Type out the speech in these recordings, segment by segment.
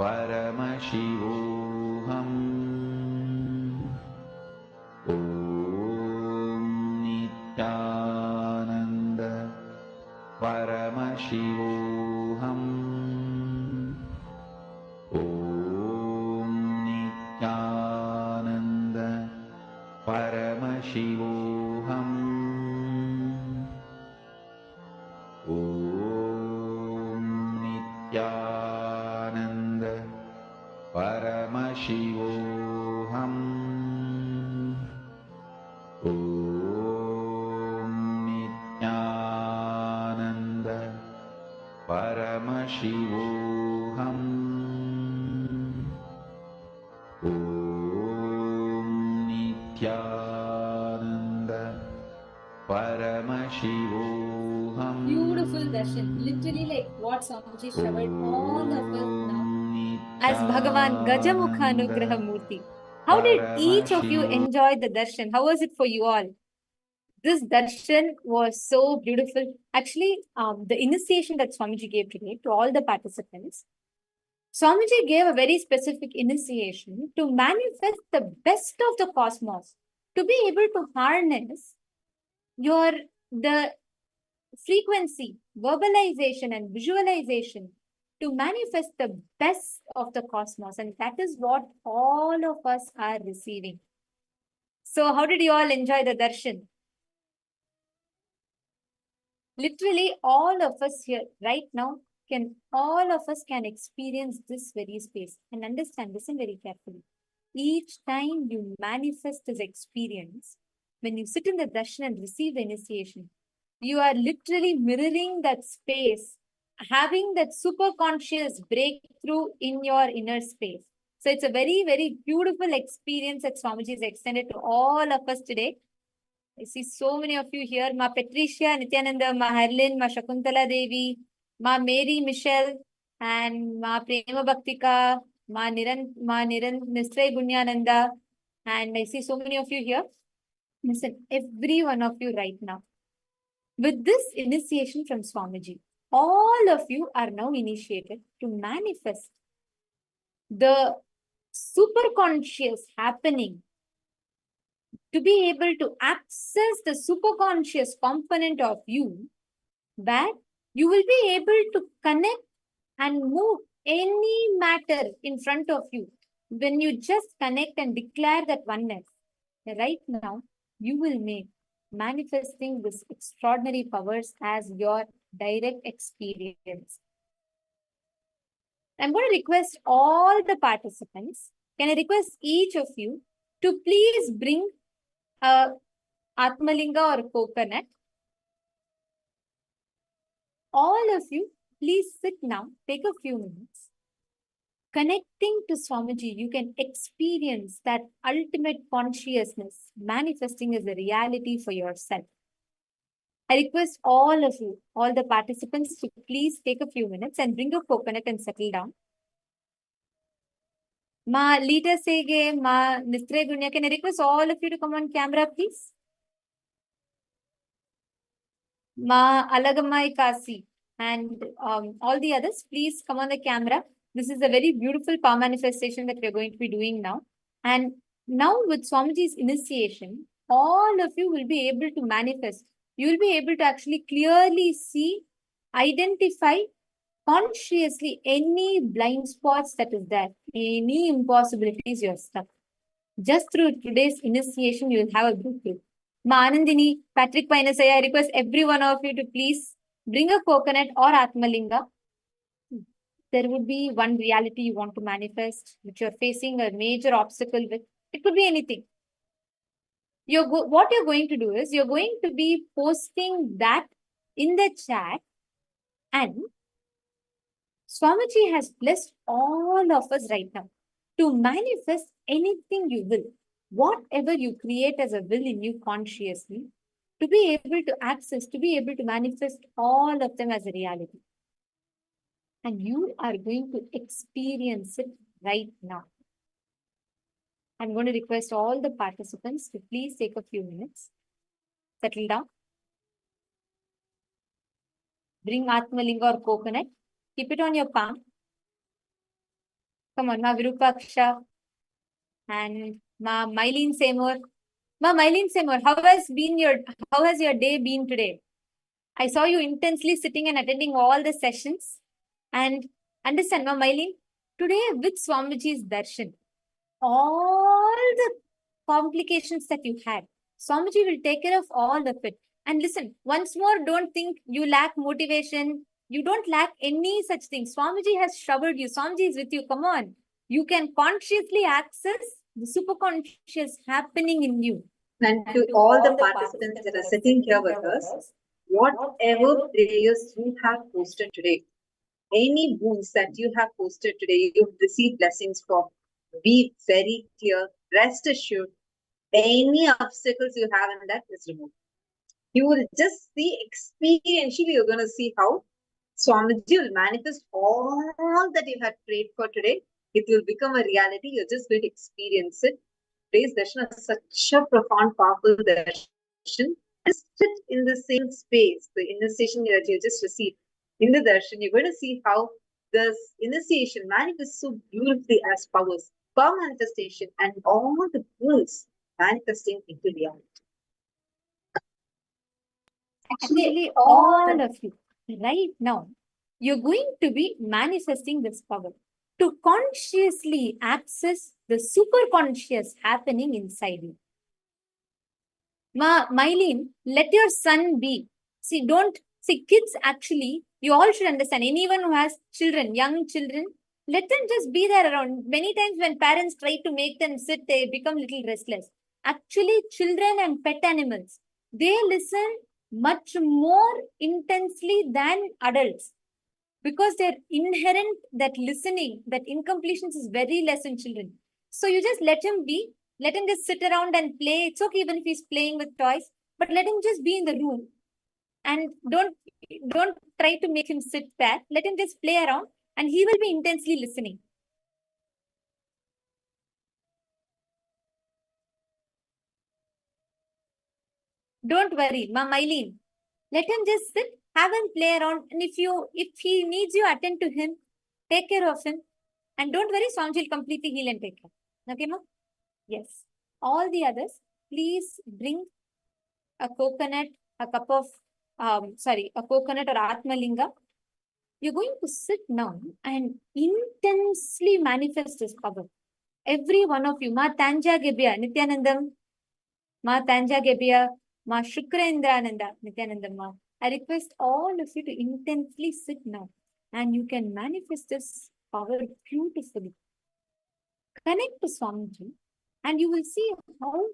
Paramashivoham. Om Nithyananda Paramashivoham. Om Nithyananda Paramashivoham. Om Nithyananda Paramashivoham. Om Nithyananda Paramashivoham. Om Nithyananda Paramashivoham. Beautiful darshan. Literally like what Swamiji showered all of us now as Bhagavan Gajamukha Anugraha Murti. How did each of you enjoy the darshan? How was it for you all? This darshan was so beautiful. Actually, the initiation that Swamiji gave today to all the participants, Swamiji gave a very specific initiation to manifest the best of the cosmos, to be able to harness the frequency, verbalization, and visualization to manifest the best of the cosmos. And that is what all of us are receiving. So, how did you all enjoy the darshan? Literally, all of us here right now all of us can experience this very space and understand, listen very carefully. Each time you manifest this experience, when you sit in the darshan and receive the initiation, you are literally mirroring that space, having that super conscious breakthrough in your inner space. So it's a very, very beautiful experience that Swamiji has extended to all of us today. I see so many of you here. Ma Patricia, Nithyananda, Ma Harlin, Ma Shakuntala Devi, Ma Mary Michelle, and Ma Prema Bhaktika, Ma Nisray Bunyananda. And I see so many of you here. Listen, every one of you right now. With this initiation from Swamiji, all of you are now initiated to manifest the superconscious happening, to be able to access the superconscious component of you, where you will be able to connect and move any matter in front of you. When you just connect and declare that oneness, right now, you will make manifesting this extraordinary powers as your direct experience. I'm going to request all the participants, can I request each of you to please bring a Atmalinga or coconut. All of you, please sit now, take a few minutes. Connecting to Swamiji, you can experience that ultimate consciousness manifesting as a reality for yourself. I request all of you, all the participants, to please take a few minutes and bring a coconut and settle down. Ma Lita Sege, Ma Nistre Gunya, can I request all of you to come on camera, please? Ma Alagamai Kasi and all the others, please come on the camera. This is a very beautiful power manifestation that we're going to be doing now. And now with Swamiji's initiation, all of you will be able to manifest. You will be able to actually clearly see, identify consciously any blind spots that is there, any impossibilities you're stuck. Just through today's initiation, you will have a breakthrough. Ma Anandini, Patrick Painasaya, I request every one of you to please bring a coconut or Atmalinga. There would be one reality you want to manifest, which you're facing a major obstacle with. It could be anything. What you're going to do is, you're going to be posting that in the chat, and Swamiji has blessed all of us right now to manifest anything you will, whatever you create as a will in you consciously, to be able to access, to be able to manifest all of them as a reality. And you are going to experience it right now. I'm going to request all the participants to please take a few minutes, settle down, bring Atmalinga or coconut, keep it on your palm. Come on, Ma Virupaksha and Ma Mylene Seymour. Ma Mylene Seymour, how has your day been today? I saw you intensely sitting and attending all the sessions. And understand, Ma Mylene, today with Swamiji's darshan, all the complications that you had, Swamiji will take care of all of it. And listen, once more, don't think you lack motivation. You don't lack any such thing. Swamiji has showered you. Swamiji is with you. Come on. You can consciously access the superconscious happening in you. And to all the participants that are sitting here with us, whatever prayers you have posted today, any wounds that you have posted today, you've received blessings from. Be very clear, rest assured, any obstacles you have in that is removed. You will just see experientially, you're going to see how Swamiji will manifest all that you had prayed for today. It will become a reality. You're just going to experience it. Today's darshan is such a profound, powerful darshan. Just sit in the same space, the initiation that you just received in the darshan. You're going to see how this initiation manifests so beautifully as powers, power manifestation, and all the rules manifesting into reality. Actually, all of you, right now, you're going to be manifesting this power to consciously access the superconscious happening inside you. Mylene, let your son be. See, kids actually, you all should understand, anyone who has children, young children, let them just be there around. Many times when parents try to make them sit, they become little restless. Actually, children and pet animals, they listen much more intensely than adults because their inherent, that listening, that incompletions is very less in children. So you just let him be, let him just sit around and play. It's okay even if he's playing with toys, but let him just be in the room and don't try to make him sit there. Let him just play around and he will be intensely listening. Don't worry, Mylene. Let him just sit, have him play around. And if he needs you, attend to him, take care of him. And don't worry, Swamiji will completely heal and take care. Okay, ma? Yes. All the others, please bring a coconut, a cup of, a coconut or Atmalinga. You're going to sit now and intensely manifest this power. Every one of you, Ma Tanja Gebya, Nithyanandam, Ma Tanja Gebya, Ma Shukrendraananda, Nithyanandam, Ma. I request all of you to intensely sit now and you can manifest this power beautifully. Connect to Swamiji and you will see how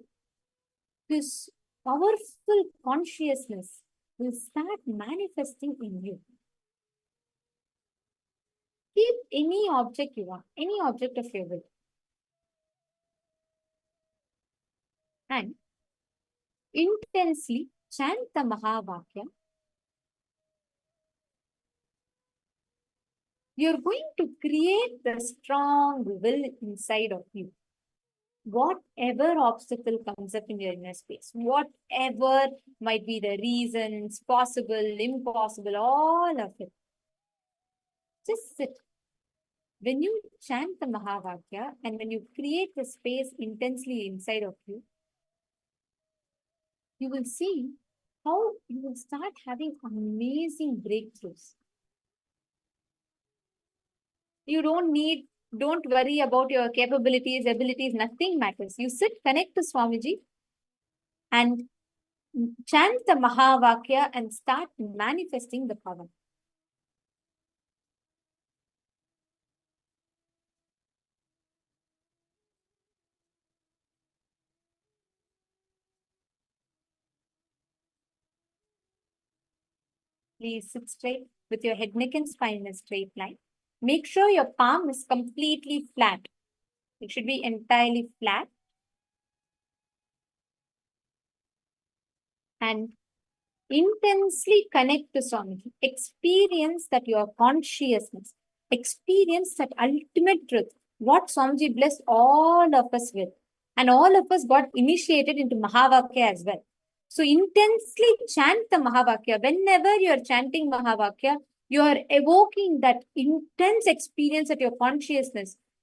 this powerful consciousness will start manifesting in you. Keep any object you want, any object of your will. And intensely chant the Mahavakya. You're going to create the strong will inside of you. Whatever obstacle comes up in your inner space, whatever might be the reasons, possible, impossible, all of it. Just sit. When you chant the Mahavakya and when you create the space intensely inside of you, you will see how you will start having amazing breakthroughs. You don't worry about your capabilities, abilities, nothing matters. You sit, connect to Swamiji and chant the Mahavakya and start manifesting the power. Please sit straight with your head, neck and spine in a straight line. Make sure your palm is completely flat. It should be entirely flat. And intensely connect to Swamiji. Experience that your consciousness, experience that ultimate truth, what Swamiji blessed all of us with. And all of us got initiated into Mahavakya as well. So intensely chant the Mahavakya. Whenever you are chanting Mahavakya, you are evoking that intense experience of your consciousness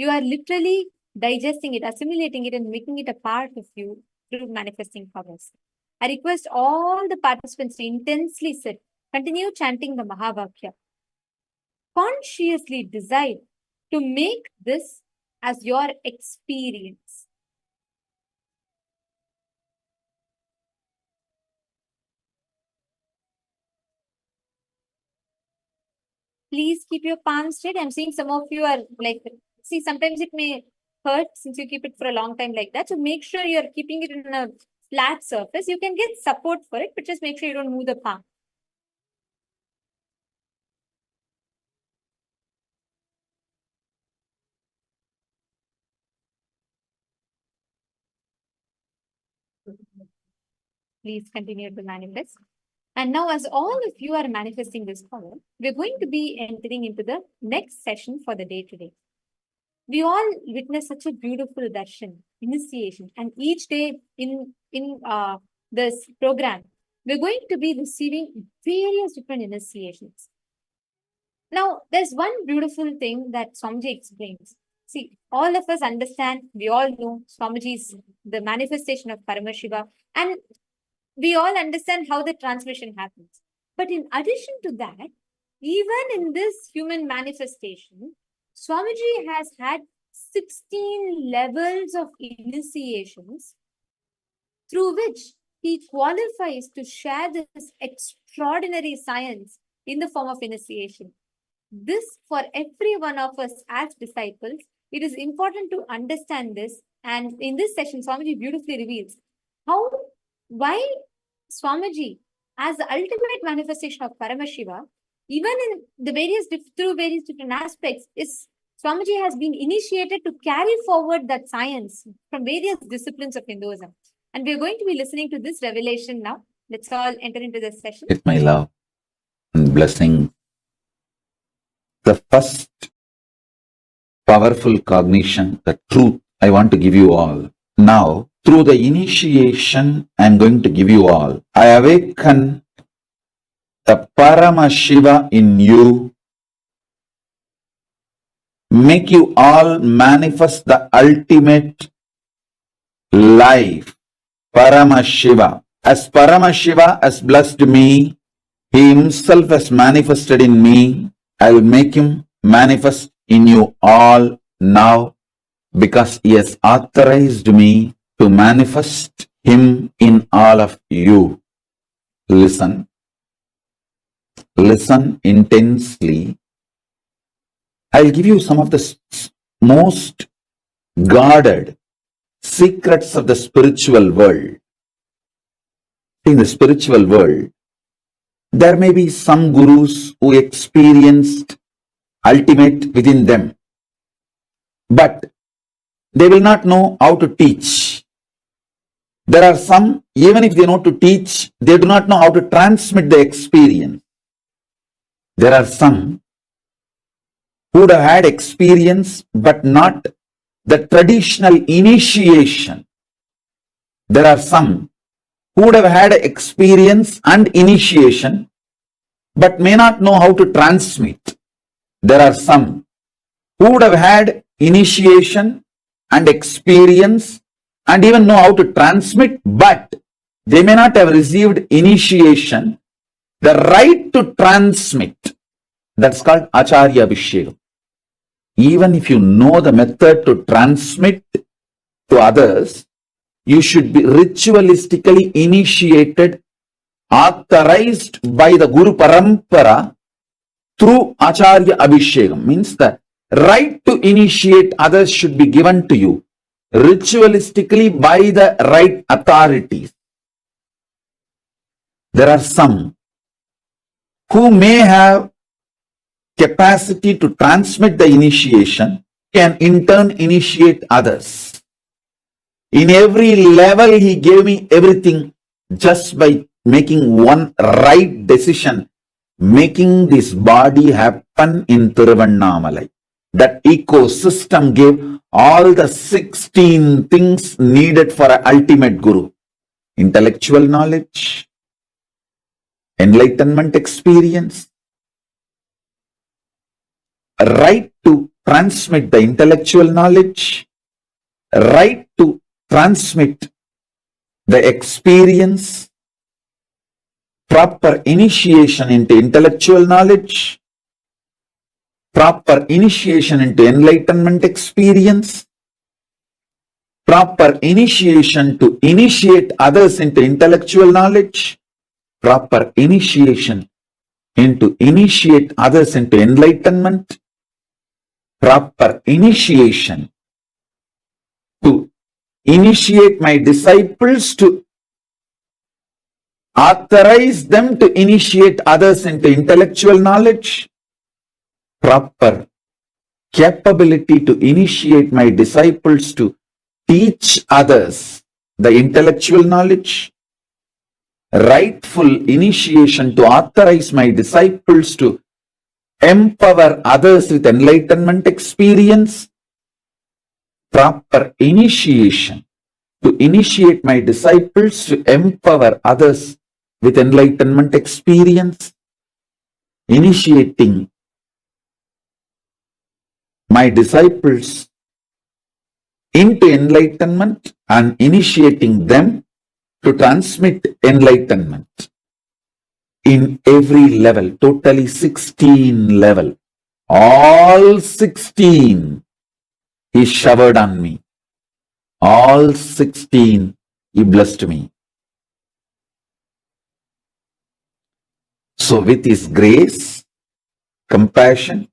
You are literally digesting it, assimilating it, and making it a part of you through manifesting powers. I request all the participants to intensely sit, continue chanting the Mahavakya. Consciously decide to make this as your experience. Please keep your palms straight. I'm seeing some of you are like, see, sometimes it may hurt since you keep it for a long time like that. So make sure you're keeping it in a flat surface. You can get support for it, but just make sure you don't move the palm. Please continue to manifest. And now, as all of you are manifesting this power, we're going to be entering into the next session for the day today. We all witness such a beautiful darshan, initiation, and each day in this program, we're going to be receiving various different initiations. Now, there's one beautiful thing that Swamiji explains. See, all of us understand, we all know Swamiji is the manifestation of Paramashiva, and we all understand how the transmission happens. But in addition to that, even in this human manifestation, Swamiji has had 16 levels of initiations through which he qualifies to share this extraordinary science in the form of initiation. This, for every one of us as disciples, it is important to understand this. And in this session, Swamiji beautifully reveals why Swamiji, as the ultimate manifestation of Paramashiva, even in the through various different aspects, Swamiji has been initiated to carry forward that science from various disciplines of Hinduism. And we're going to be listening to this revelation now. Let's all enter into this session. With my love and blessing, the first powerful cognition, the truth I want to give you all. Now, through the initiation I am going to give you all, I awaken the Paramashiva in you, make you all manifest the ultimate life, Paramashiva. As Paramashiva has blessed me, he himself has manifested in me, I will make him manifest in you all now, because he has authorized me to manifest him in all of you. Listen. Listen intensely. I'll give you some of the most guarded secrets of the spiritual world. In the spiritual world, there may be some gurus who experienced ultimate within them, but they will not know how to teach. There are some, even if they know to teach, they do not know how to transmit the experience. There are some who would have had experience, but not the traditional initiation. There are some who would have had experience and initiation, but may not know how to transmit. There are some who would have had initiation and experience and even know how to transmit, but they may not have received initiation, the right to transmit. That's called Acharya Abhishekam. Even if you know the method to transmit to others, you should be ritualistically initiated, authorized by the Guru Parampara through Acharya Abhishekam. Means the right to initiate others should be given to you ritualistically by the right authorities. There are some who may have capacity to transmit the initiation, can in turn initiate others. In every level, he gave me everything just by making one right decision, making this body happen in Tiruvannamalai. That ecosystem gave all the 16 things needed for an ultimate guru. Intellectual knowledge, enlightenment experience, right to transmit the intellectual knowledge, right to transmit the experience, proper initiation into intellectual knowledge, proper initiation into enlightenment experience, proper initiation to initiate others into intellectual knowledge, proper initiation into initiate others into enlightenment, proper initiation to initiate my disciples to authorize them to initiate others into intellectual knowledge, proper capability to initiate my disciples to teach others the intellectual knowledge, rightful initiation to authorize my disciples to empower others with enlightenment experience, proper initiation to initiate my disciples to empower others with enlightenment experience, initiating my disciples into enlightenment and initiating them to transmit enlightenment in every level, totally 16 level. All 16 he showered on me. All 16 he blessed me. So with his grace, compassion,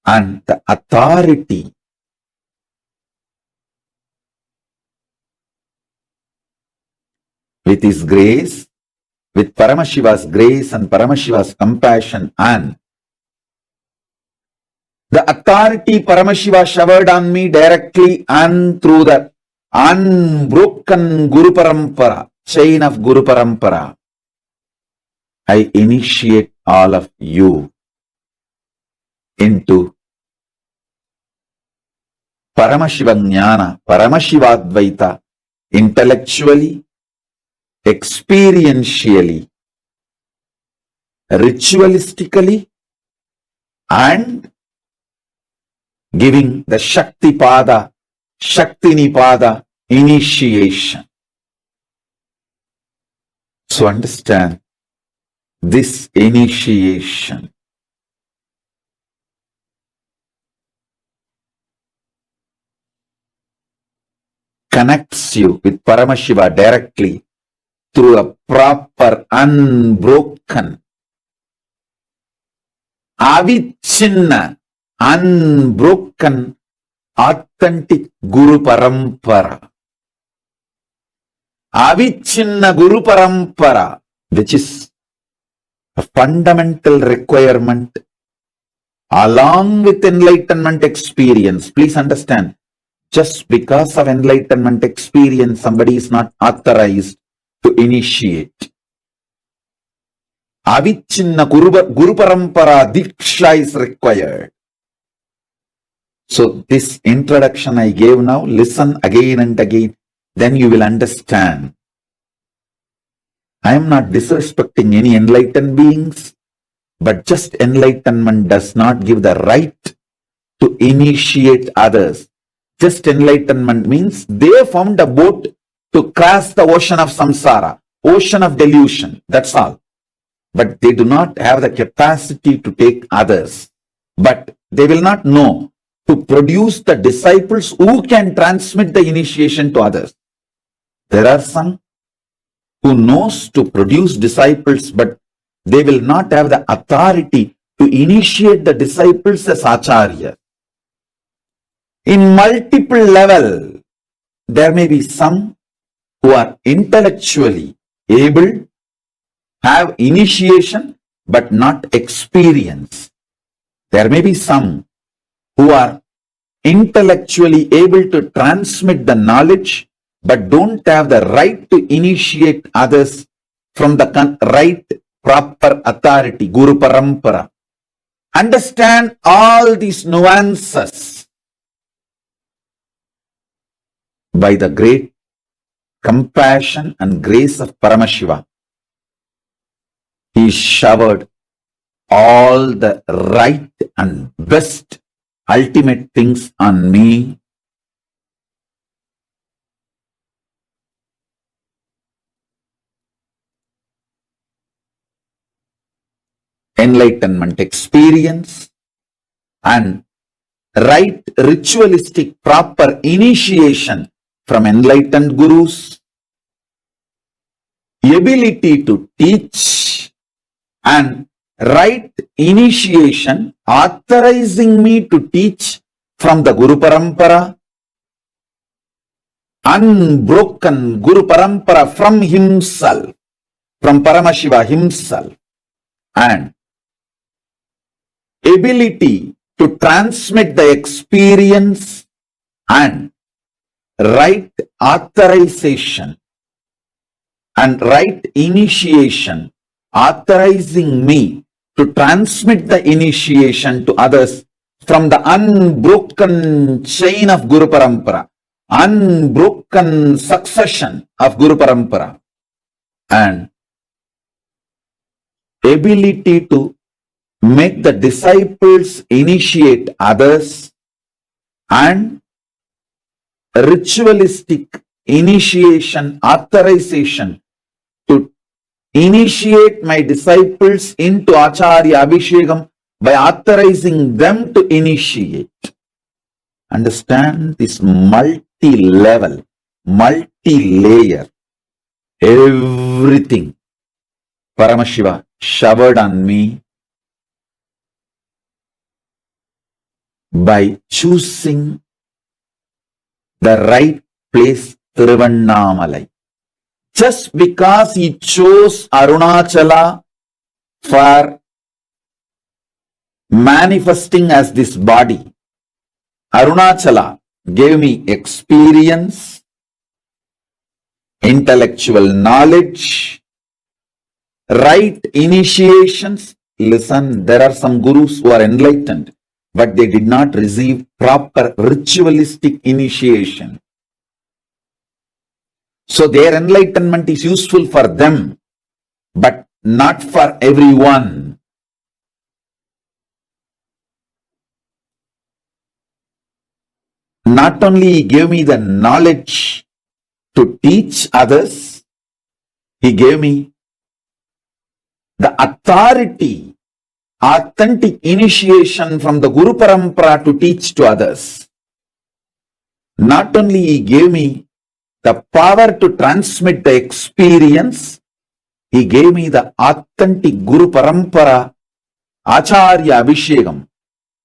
and the authority, with his grace, with Paramashiva's grace and Paramashiva's compassion and the authority Paramashiva showered on me directly and through the unbroken Guru Parampara, chain of Guru Parampara, I initiate all of you into Paramashiva Jnana, Paramashiva Advaita, intellectually, experientially, ritualistically, and giving the Shakti Pada, Shakti Nipada initiation. So understand this initiation connects you with Paramashiva directly through a proper, unbroken, avichinna, unbroken, authentic Guru Parampara. Avichinna Guru Parampara, which is a fundamental requirement along with enlightenment experience. Please understand, just because of enlightenment experience, somebody is not authorized to initiate. Avichinna Guru Parampara Diksha is required. So this introduction I gave now, listen again and again, then you will understand. I am not disrespecting any enlightened beings, but just enlightenment does not give the right to initiate others. Just enlightenment means they found a boat to cross the ocean of samsara, ocean of delusion, that's all. But they do not have the capacity to take others. But they will not know to produce the disciples who can transmit the initiation to others. There are some who knows to produce disciples, but they will not have the authority to initiate the disciples as acharya. In multiple level, there may be some who are intellectually able, have initiation, but not experience. There may be some who are intellectually able to transmit the knowledge, but don't have the right to initiate others from the right proper authority, Guru Parampara. Understand all these nuances. By the great compassion and grace of Paramashiva, he showered all the right and best ultimate things on me. Enlightenment experience and right ritualistic proper initiation from enlightened gurus, ability to teach and right initiation authorizing me to teach from the Guru Parampara, unbroken Guru Parampara from himself, from Paramashiva himself, and ability to transmit the experience and right authorization and right initiation authorizing me to transmit the initiation to others from the unbroken chain of Guru Parampara, unbroken succession of Guru Parampara, and ability to make the disciples initiate others and ritualistic initiation authorization to initiate my disciples into Acharya Abhishekam by authorizing them to initiate. Understand this multi-level, multi-layer, everything Paramashiva showered on me by choosing the right place, Tiruvannamalai. Just because he chose Arunachala for manifesting as this body, Arunachala gave me experience, intellectual knowledge, right initiations. Listen, there are some gurus who are enlightened, but they did not receive proper ritualistic initiation. So their enlightenment is useful for them, but not for everyone. Not only he gave me the knowledge to teach others, he gave me the authority, authentic initiation from the Guru Parampara to teach to others. Not only he gave me the power to transmit the experience, he gave me the authentic Guru Parampara, Acharya Abhishekam,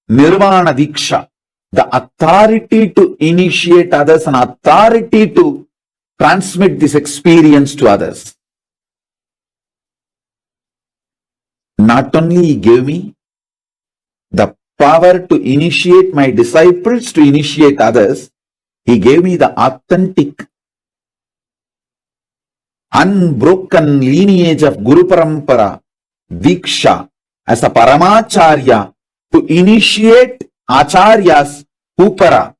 Nirvana Diksha, the authority to initiate others and authority to transmit this experience to others. Not only he gave me the power to initiate my disciples to initiate others, he gave me the authentic, unbroken lineage of Guru Parampara, Diksha, as a Paramacharya to initiate Acharyas Upara,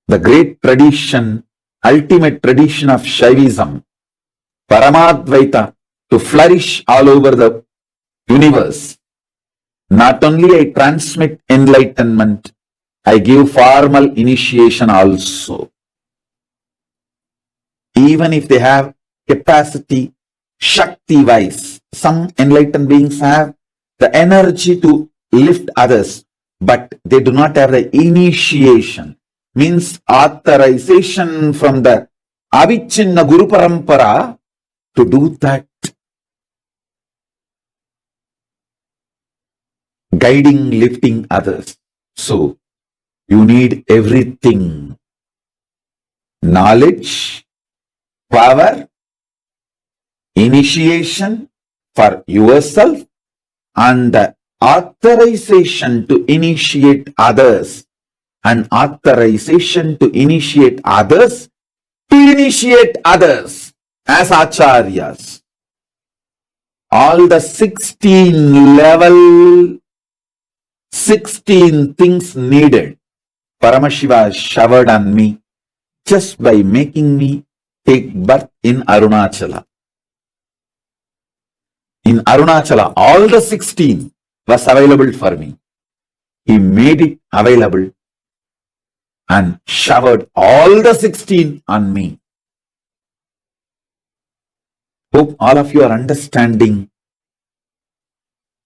the great tradition, ultimate tradition of Shaivism, Paramadvaita, to flourish all over the universe. Not only I transmit enlightenment, I give formal initiation also. Even if they have capacity, Shakti-wise, some enlightened beings have the energy to lift others, but they do not have the initiation, means authorization from the Avichinna Guru Parampara to do that. Guiding, lifting others. So, you need everything. Knowledge, power, initiation for yourself, and the authorization to initiate others, and authorization to initiate others as acharyas. All the 16 level, 16 things needed, Paramashiva showered on me just by making me take birth in Arunachala. In Arunachala, all the 16 was available for me. he made it available and showered all the 16 on me. Hope all of you are understanding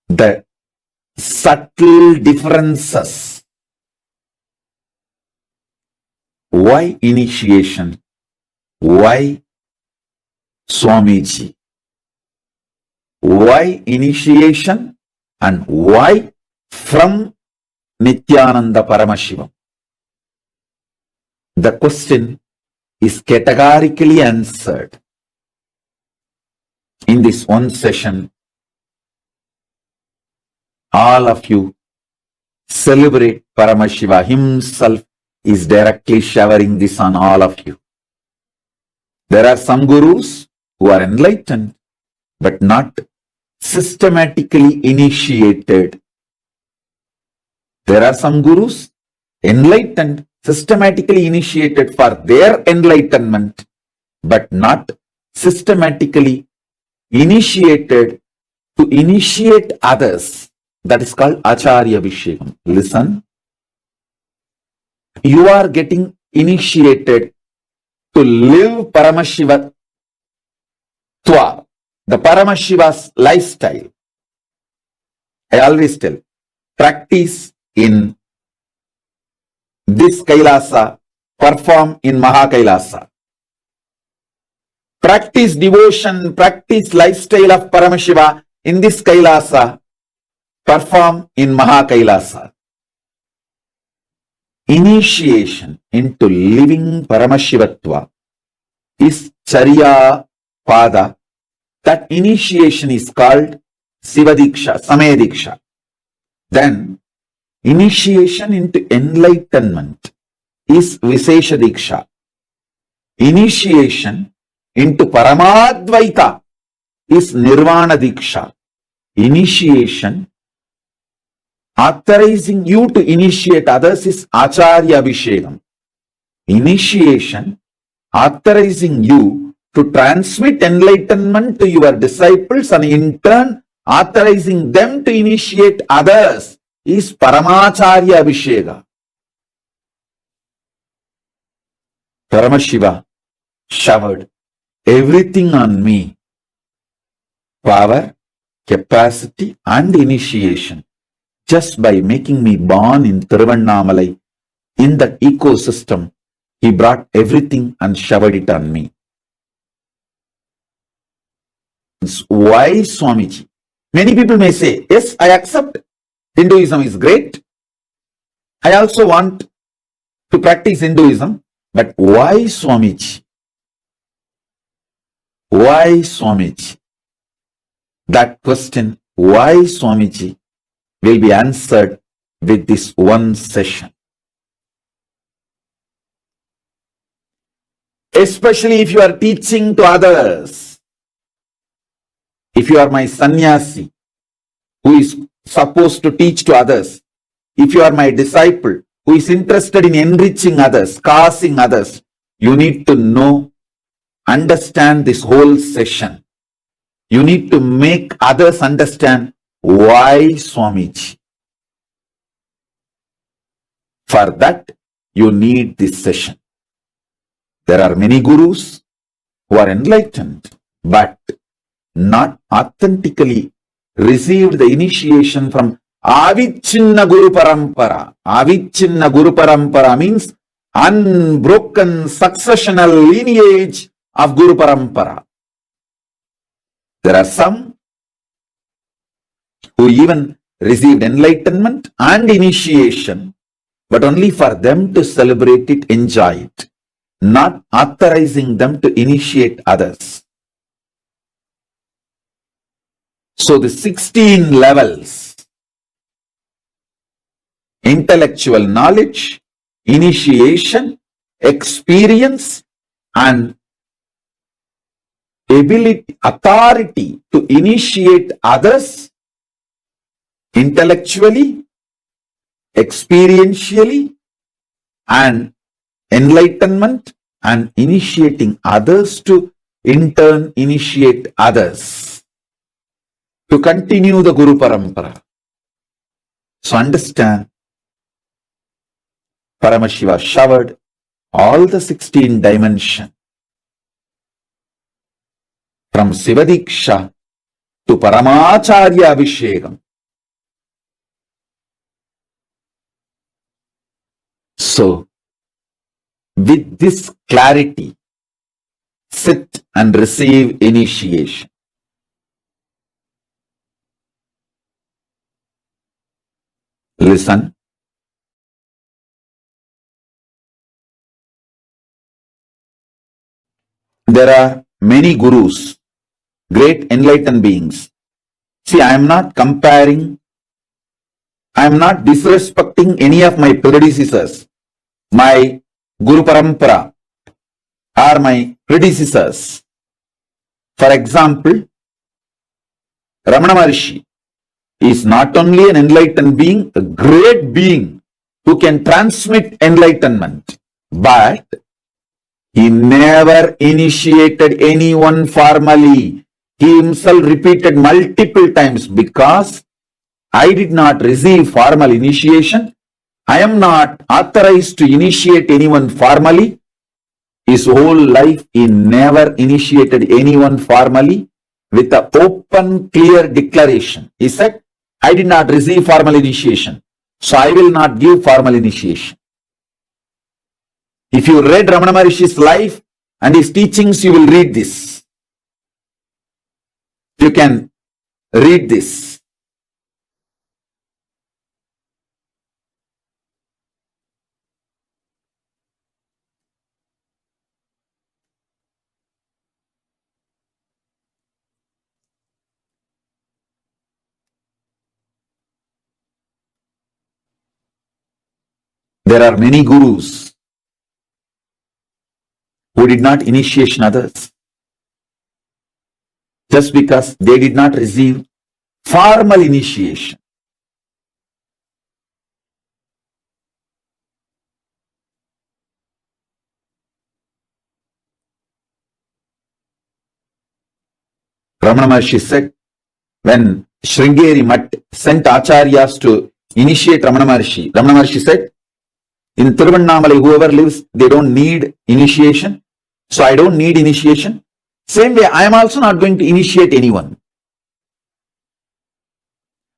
the subtle differences. Why initiation? Why Swamiji? Why initiation and why from Nithyananda Paramashivoham? The question is categorically answered in this one session. All of you celebrate Paramashiva himself is directly showering this on all of you. There are some gurus who are enlightened but not systematically initiated. There are some gurus enlightened, systematically initiated for their enlightenment, but not systematically initiated to initiate others. That is called Acharya Vishekam. Listen, you are getting initiated to live Paramashiva Twa, the Paramashiva's lifestyle. I always tell, practice in this Kailasa, perform in Mahakailasa. Practice devotion, practice lifestyle of Paramashiva in this Kailasa, perform in Mahakailasa. Initiation into living Paramashivatva is Charya Pada. That initiation is called Sivadiksha, Samediksha. Then initiation into enlightenment is Visesha Diksha. Initiation into Paramadvaita is Nirvana Diksha. Initiation authorizing you to initiate others is Acharya Vishekam. Initiation authorizing you to transmit enlightenment to your disciples and in turn authorizing them to initiate others is Paramacharya Visheka. Paramashiva showered everything on me. Power, capacity and initiation. Just by making me born in Tiruvannamalai, in that ecosystem, he brought everything and showered it on me. Why Swamiji? Many people may say, yes, I accept Hinduism is great. I also want to practice Hinduism, but why Swamiji? Why Swamiji? That question, why Swamiji, will be answered with this one session. Especially if you are teaching to others. If you are my sannyasi, who is supposed to teach to others. If you are my disciple, who is interested in enriching others, causing others, you need to know, understand this whole session. You need to make others understand why Swamiji. For that, you need this session. There are many gurus who are enlightened, but not authentically received the initiation from Avichinna Guru Parampara. Avichinna Guru Parampara means unbroken successional lineage of Guru Parampara. There are some who even received enlightenment and initiation, but only for them to celebrate it, enjoy it, not authorizing them to initiate others. So the 16 levels, intellectual knowledge, initiation, experience, and ability, authority to initiate others intellectually, experientially, and enlightenment, and initiating others to in turn initiate others to continue the Guru Parampara. So understand, Paramashiva showered all the 16 dimensions from Sivadiksha to Paramacharya Abhishekam. So, with this clarity, sit and receive initiation. Listen. There are many gurus, great enlightened beings. See, I am not comparing, I am not disrespecting any of my predecessors, my Guru Parampara, or my predecessors. For example, Ramana Maharshi is not only an enlightened being, a great being who can transmit enlightenment, but he never initiated anyone formally. He himself repeated multiple times, because I did not receive formal initiation. I am not authorized to initiate anyone formally. His whole life, he never initiated anyone formally with an open, clear declaration. He said, I did not receive formal initiation, so I will not give formal initiation. If you read Ramana Maharshi's life and his teachings, you will read this. You can read this. There are many gurus who did not initiate others just because they did not receive formal initiation. Ramana Maharshi said, when Sringeri Mutt sent acharyas to initiate Ramana Maharshi said, in Tiruvannamalai, whoever lives, they don't need initiation. So I don't need initiation. Same way, I am also not going to initiate anyone.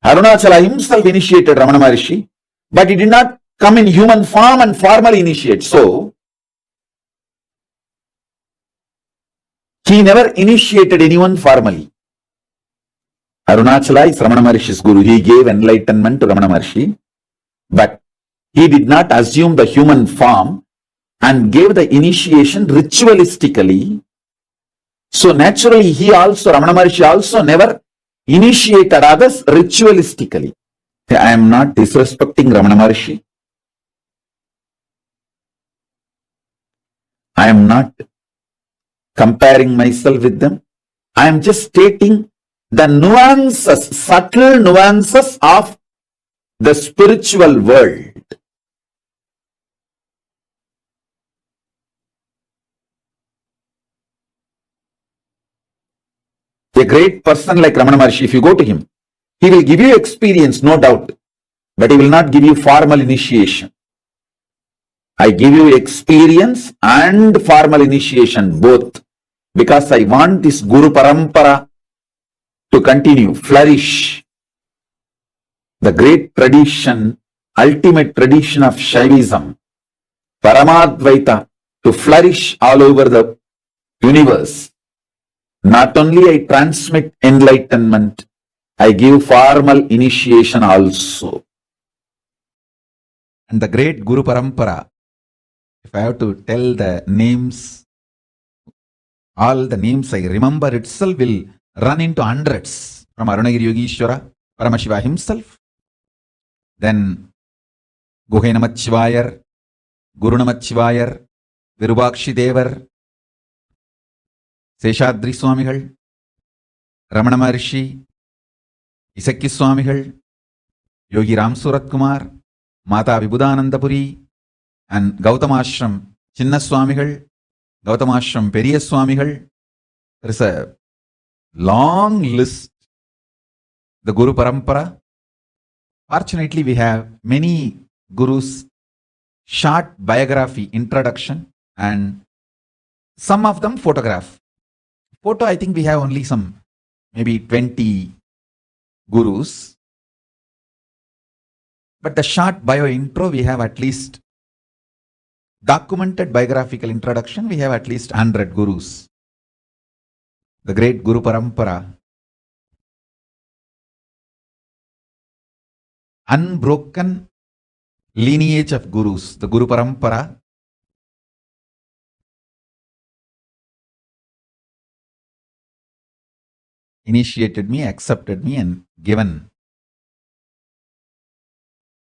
Arunachala himself initiated Ramana Maharshi, but he did not come in human form and formally initiate. So, he never initiated anyone formally. Arunachala is Ramana Maharshi's guru. He gave enlightenment to Ramana Maharshi, but he did not assume the human form and gave the initiation ritualistically. So naturally, Ramana Maharshi also never initiated others ritualistically. I am not disrespecting Ramana Maharshi. I am not comparing myself with them. I am just stating the nuances, subtle nuances of the spiritual world. A great person like Ramana Maharshi, if you go to him, he will give you experience, no doubt, but he will not give you formal initiation. I give you experience and formal initiation, both, because I want this Guru Parampara to continue, flourish. The great tradition, ultimate tradition of Shaivism, Paramadvaita, to flourish all over the universe. Not only I transmit enlightenment, I give formal initiation also. And the great Guru Parampara, if I have to tell the names, all the names I remember itself will run into hundreds. From Arunagiri Yogeshwara, Paramashiva himself, then Guhe Namachivayar, Guru Namachivayar, Virubakshi Devar, Seshadri Swamigal, Ramana Maharshi, Isakki Swamigal, Yogi Ram Surat Kumar, Mata Vibhudanandapuri, and Gautamashram Chinna Swamigal, Gautamashram Periya Swamigal. There is a long list. The Guru Parampara. Fortunately, we have many gurus short biography introduction, and some of them photograph. Photo, I think we have only some, maybe 20 gurus. But the short bio intro, we have at least documented biographical introduction, we have at least 100 gurus. The great Guru Parampara, unbroken lineage of gurus, the Guru Parampara, initiated me, accepted me, and given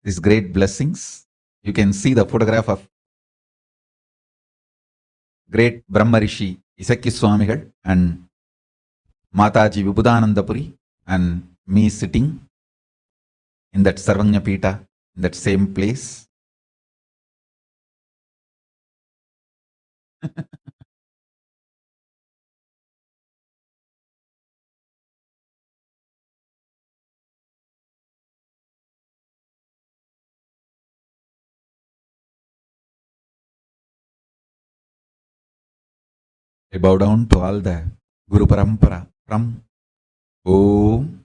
these great blessings. You can see the photograph of great Brahma Rishi Isakki Swamigal and Mataji Vibhudanandapuri, and me sitting in that Sarvanya Pita, in that same place. I bow down to all the Guru Parampara from Om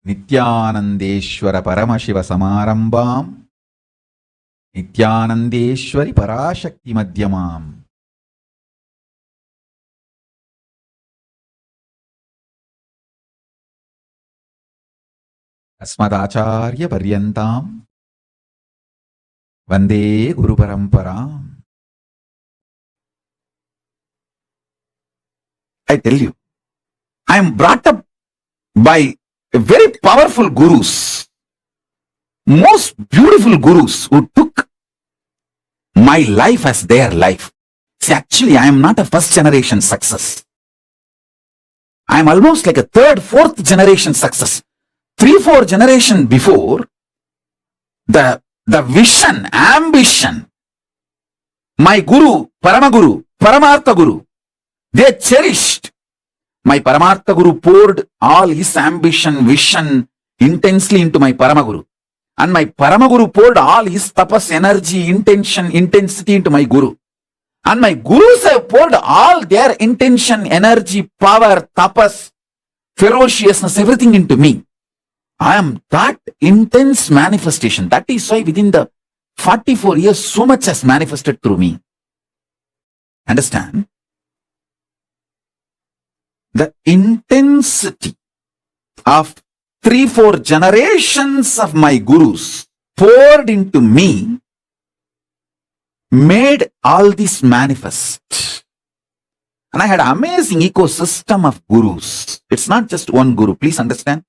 Nithyanandeshwara Paramashiva Samarambam Nithyanandeshwari Parashakti Madhyamam Asmadacharya Paryantam Vande Guru Paramparam. I tell you, I am brought up by very powerful gurus, most beautiful gurus who took my life as their life. See, actually, I am not a first generation success. I am almost like a third, fourth generation success. 3-4 generation before, the vision, ambition, my guru, Paramaguru, Paramartha Guru, they cherished. My Paramartha Guru poured all his ambition, vision intensely into my Paramaguru. And my Paramaguru poured all his tapas, energy, intention, intensity into my Guru. And my Gurus have poured all their intention, energy, power, tapas, ferociousness, everything into me. I am that intense manifestation. That is why within the 44 years, so much has manifested through me. Understand? The intensity of 3-4 generations of my gurus poured into me made all this manifest. And I had an amazing ecosystem of gurus. It's not just one guru, please understand.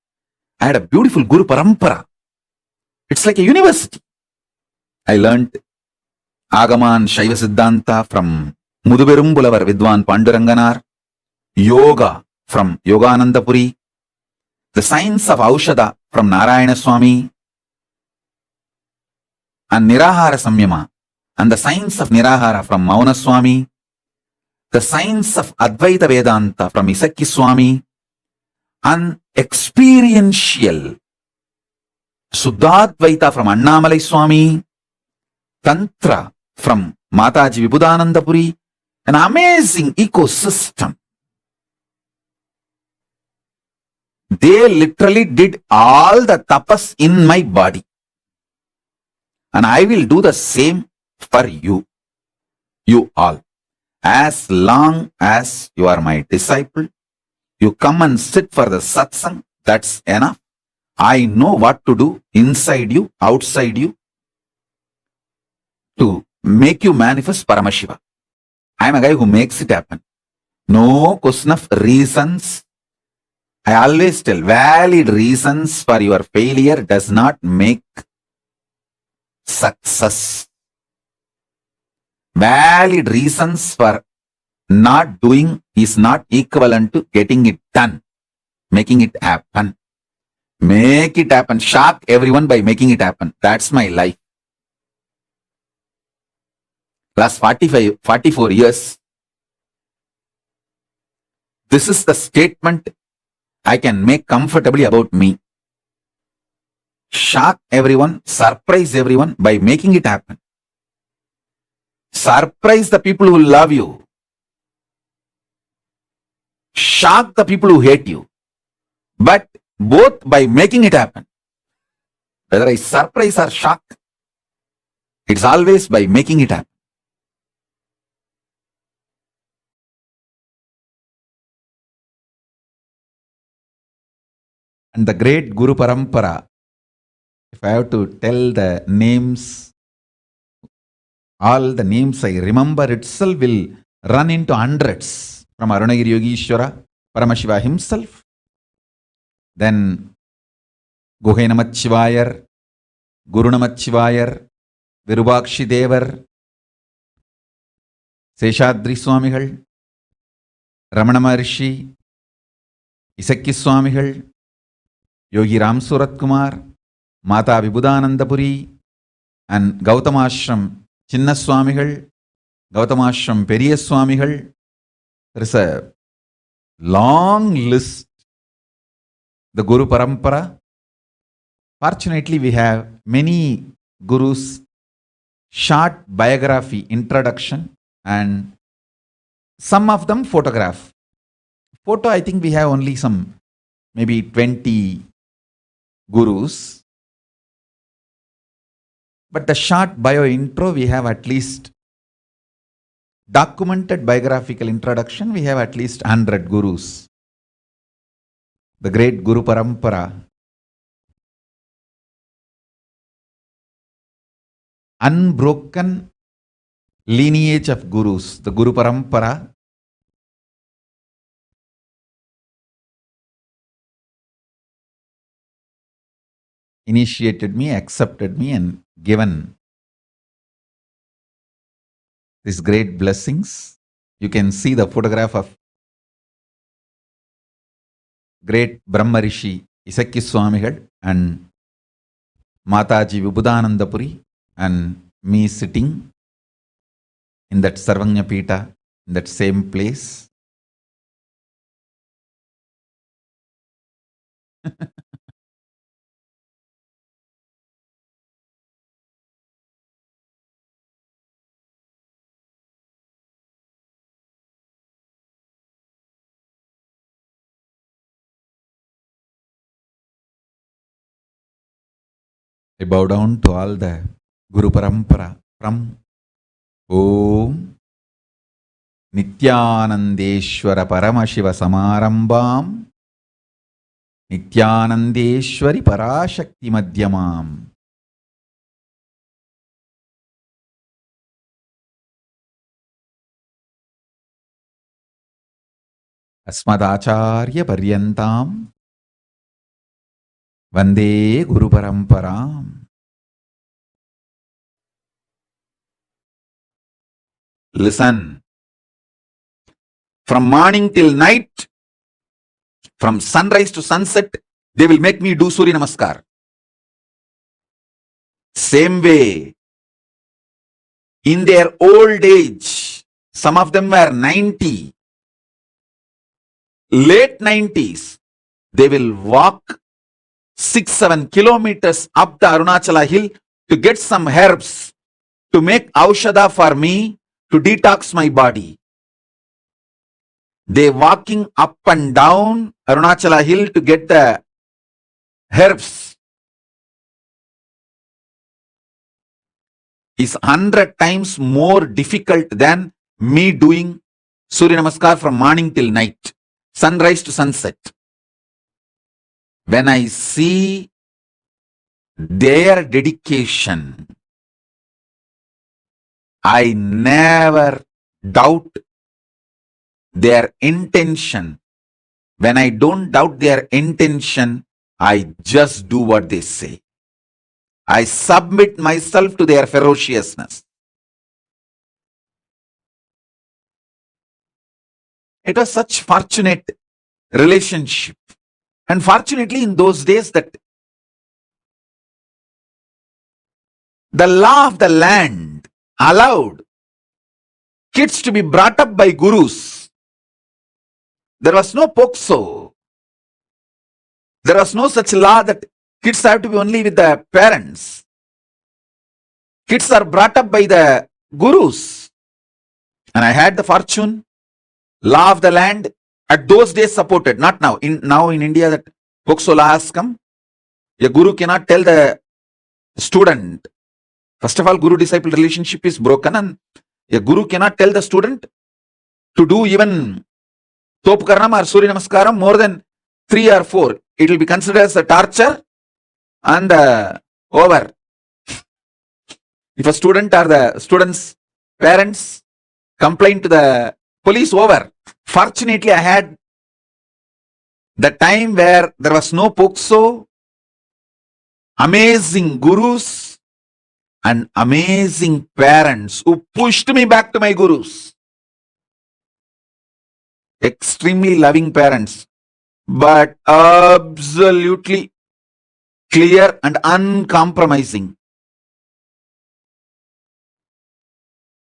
I had a beautiful Guru Parampara. It's like a university. I learned Agaman Shaiva Siddhanta from Muduberumbulavar Vidwan Panduranganar, Yoga from Yoganandapuri, the science of Aushada from Narayana Swami, and Nirahara Samyama, and the science of Nirahara from Mauna Swami, the science of Advaita Vedanta from Isakki Swami, and experiential Suddhadvaita from Annamalai Swami, Tantra from Mataji Vibhudanandapuri, an amazing ecosystem. They literally did all the tapas in my body. And I will do the same for you all. As long as you are my disciple, you come and sit for the satsang, that's enough. I know what to do inside you, outside you, to make you manifest Paramashiva. I am a guy who makes it happen. No question of reasons. I always tell, valid reasons for your failure does not make success. Valid reasons for not doing is not equivalent to getting it done, making it happen. Make it happen. Shock everyone by making it happen. That's my life. Last 44 years, this is the statement I can make comfortably about me. Shock everyone, surprise everyone by making it happen. surprise the people who love you, shock the people who hate you, but both by making it happen. Whether I surprise or shock, it's always by making it happen. And the great Guru Parampara, if I have to tell the names, all the names I remember itself will run into hundreds. From Arunagiri Yogishwara, Paramashiva himself, then Guhe Namachivayar, Guru Namachivayar, Virubakshi Devar, Seshadri Swamigal, Ramana Maharishi, Isakki Swamigal, Yogi Ram Surat Kumar, Mata Vibhudanandapuri, and Gautamashram Chinna Swamigal, Gautamashram Periya Swamigal. There is a long list. The Guru Parampara. Fortunately, we have many gurus, short biography, introduction, and some of them photograph. Photo, I think we have only some, maybe 20 gurus. But the short bio intro, we have at least documented biographical introduction, we have at least 100 gurus. The great Guru Parampara, unbroken lineage of gurus, the Guru Parampara, initiated me, accepted me, and given these great blessings. You can see the photograph of great Brahma Rishi Isakki Swamigal and Mataji Vibhudanandapuri, and me sitting in that Sarvanya Pita, in that same place. I bow down to all the Guru Parampara from Om Nithyanandeshwara Paramashiva Samarambam Nithyanandeshwari Parashakti Madhyamam Asmadacharya Paryantam Vande Guru Paramparam. Listen. From morning till night, from sunrise to sunset, they will make me do Surya Namaskar. Same way, in their old age, some of them were 90, late 90s, they will walk 6-7 kilometers up the Arunachala hill to get some herbs to make aushadha for me to detox my body. They walking up and down Arunachala hill to get the herbs is 100 times more difficult than me doing Surya Namaskar from morning till night, sunrise to sunset. When I see their dedication, I never doubt their intention. When I don't doubt their intention, I just do what they say. I submit myself to their ferociousness. It was such fortunate relationship. And fortunately, in those days, that the law of the land allowed kids to be brought up by gurus. There was no POXO. There was no such law that kids have to be only with the parents. Kids are brought up by the gurus. And I had the fortune, law of the land, at those days supported, not now. Now in India that Pokso law has come, a guru cannot tell the student. First of all, guru-disciple relationship is broken, and a guru cannot tell the student to do even Top Karanam or Surya Namaskaram more than 3 or 4. It will be considered as a torture and over. If a student or the student's parents complain to the police, over. Fortunately, I had the time where there was no Pokso, amazing gurus and amazing parents who pushed me back to my gurus. Extremely loving parents, but absolutely clear and uncompromising.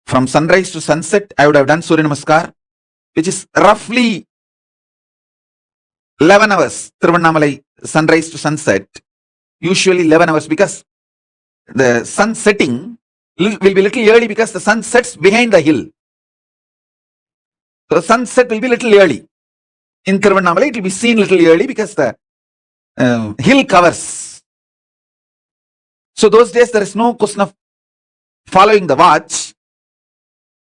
From sunrise to sunset, I would have done Surya Namaskar, which is roughly 11 hours. Tiruvannamalai, sunrise to sunset, usually 11 hours, because the sun setting will be little early because the sun sets behind the hill. So sunset will be little early. In Tiruvannamalai, it will be seen little early because the hill covers. So those days there is no question of following the watch.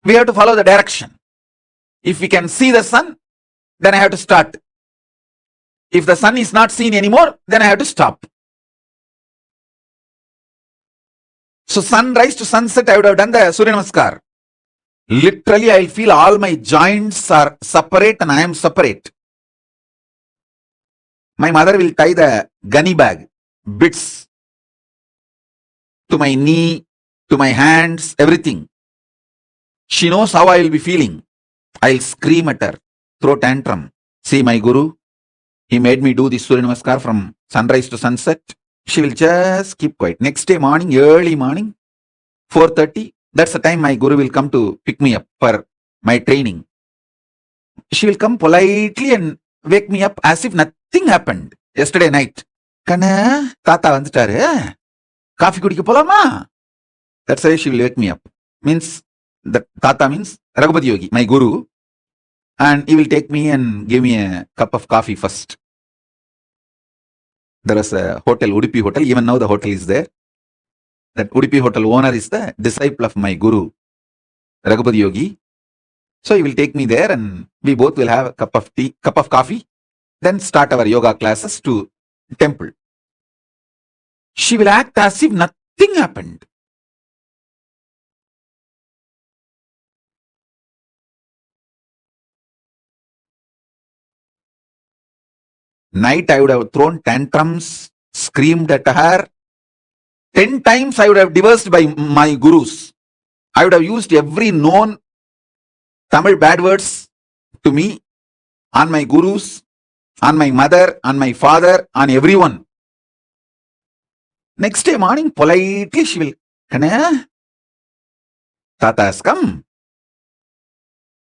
We have to follow the direction. If we can see the sun, then I have to start. If the sun is not seen anymore, then I have to stop. So sunrise to sunset, I would have done the Surya Namaskar. Literally, I feel all my joints are separate and I am separate. My mother will tie the gunny bag, bits, to my knee, to my hands, everything. She knows how I will be feeling. I'll scream at her, throw tantrum. See my guru, he made me do this Surya Namaskar from sunrise to sunset. She will just keep quiet. Next day morning, early morning, 4:30, that's the time my guru will come to pick me up for my training. She will come politely and wake me up as if nothing happened yesterday night. Kana, Tata vandutaru, coffee kudikka polama. That's why she will wake me up. Means, the Tata means Raghupati Yogi, my guru. And he will take me and give me a cup of coffee first. There was a hotel, Udupi Hotel. Even now the hotel is there. That Udupi Hotel owner is the disciple of my guru, Raghupati Yogi. So he will take me there and we both will have a cup of coffee, then start our yoga classes to temple. She will act as if nothing happened. Night I would have thrown tantrums, screamed at her. 10 times I would have divorced by my gurus. I would have used every known Tamil bad words to me, on my gurus, on my mother, on my father, on everyone. Next day morning, politely she will, Kana, Tata has come.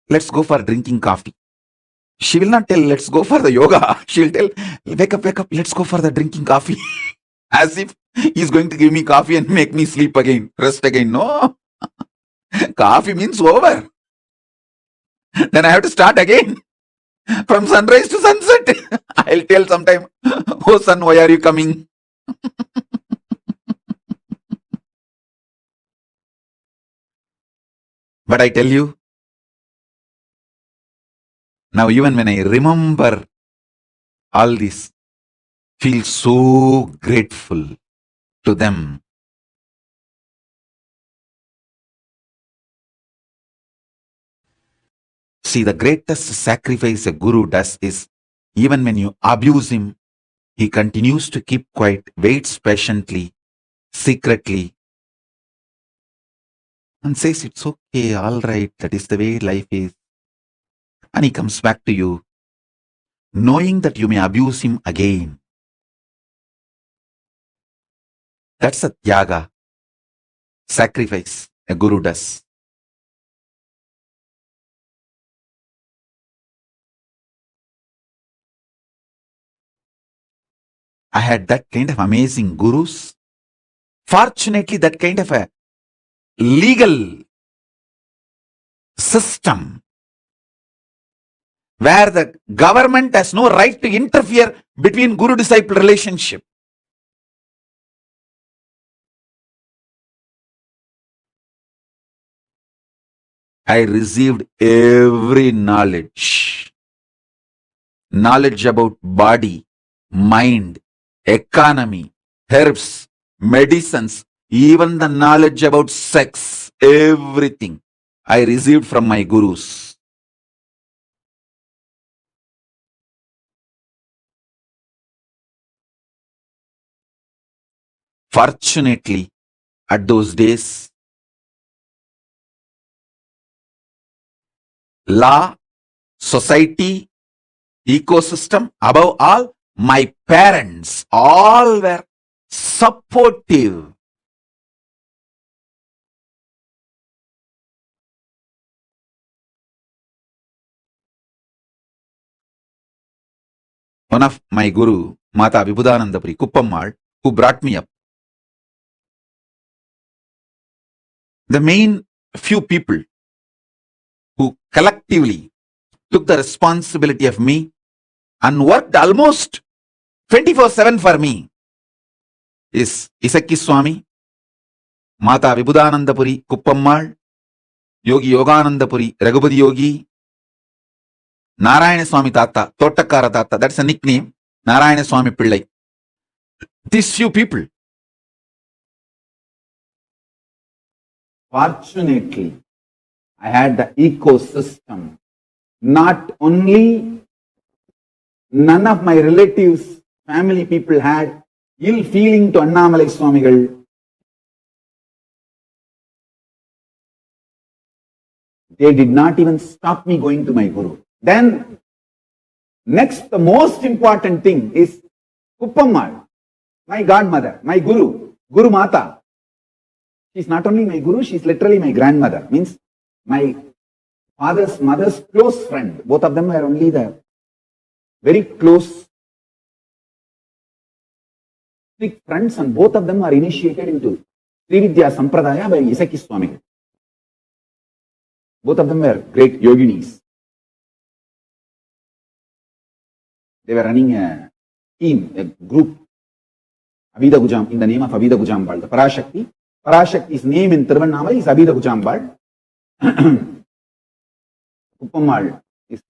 Let's go for drinking coffee. She will not tell, let's go for the yoga. She will tell, wake up, let's go for the drinking coffee. As if he's going to give me coffee and make me sleep again, rest again. No. Coffee means over. Then I have to start again. From sunrise to sunset. I'll tell sometime, oh son, why are you coming? But I tell you, now even when I remember all this, feel so grateful to them. See, the greatest sacrifice a guru does is, even when you abuse him, he continues to keep quiet, waits patiently, secretly, and says, it's okay, all right, that is the way life is. And he comes back to you, knowing that you may abuse him again. That's a tyaga, sacrifice a guru does. I had that kind of amazing gurus. Fortunately, that kind of a legal system where the government has no right to interfere between guru-disciple relationship. I received every knowledge about body, mind, economy, herbs, medicines, even the knowledge about sex, everything I received from my gurus. Fortunately, at those days, law, society, ecosystem, above all, my parents, all were supportive. One of my guru, Mata Vibhudanandapuri Kuppammal, who brought me up, the main few people who collectively took the responsibility of me and worked almost 24/7 for me is Isakki Swami, Mata Vibhudanandapuri Kuppammal, Yogi Yoganandapuri Raghupati Yogi, Narayana Swami Tata, Tottakara Tata, that's a nickname, Narayana Swami Pillai. These few people. Fortunately, I had the ecosystem. Not only none of my relatives, family people had ill feeling to Annamalai Swamigal. They did not even stop me going to my guru. Then, next, the most important thing is Kuppammal, my godmother, my guru, Guru Mata. She's not only my guru, she's literally my grandmother. Means my father's mother's close friend. Both of them were only the very close, thick friends, and both of them are initiated into Srividya Sampradaya by Isakki Swami. Both of them were great yoginis. They were running a team, a group, Abhida Gujam, in the name of Abhida Gujambal, the Parashakti. Parashakti's name in Tiruvannamala is Abhida Gujambal. Kuppammal is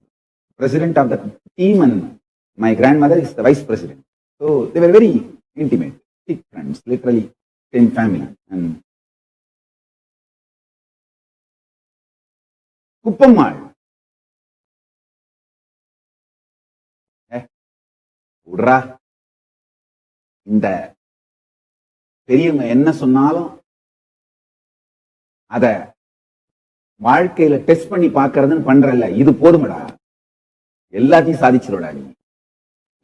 president of the team and my grandmother is the vice president. So they were very intimate, thick friends, literally same family. And Kuppammal, விட்றா இந்த பெரியவங்க என்ன சொன்னாலும் அத வாழ்க்கையில test பண்ணி பார்க்கறதுன்னு பண்றல, இது போதுமடா, எல்லாத்தையும் சாதிச்சிருடா நீ,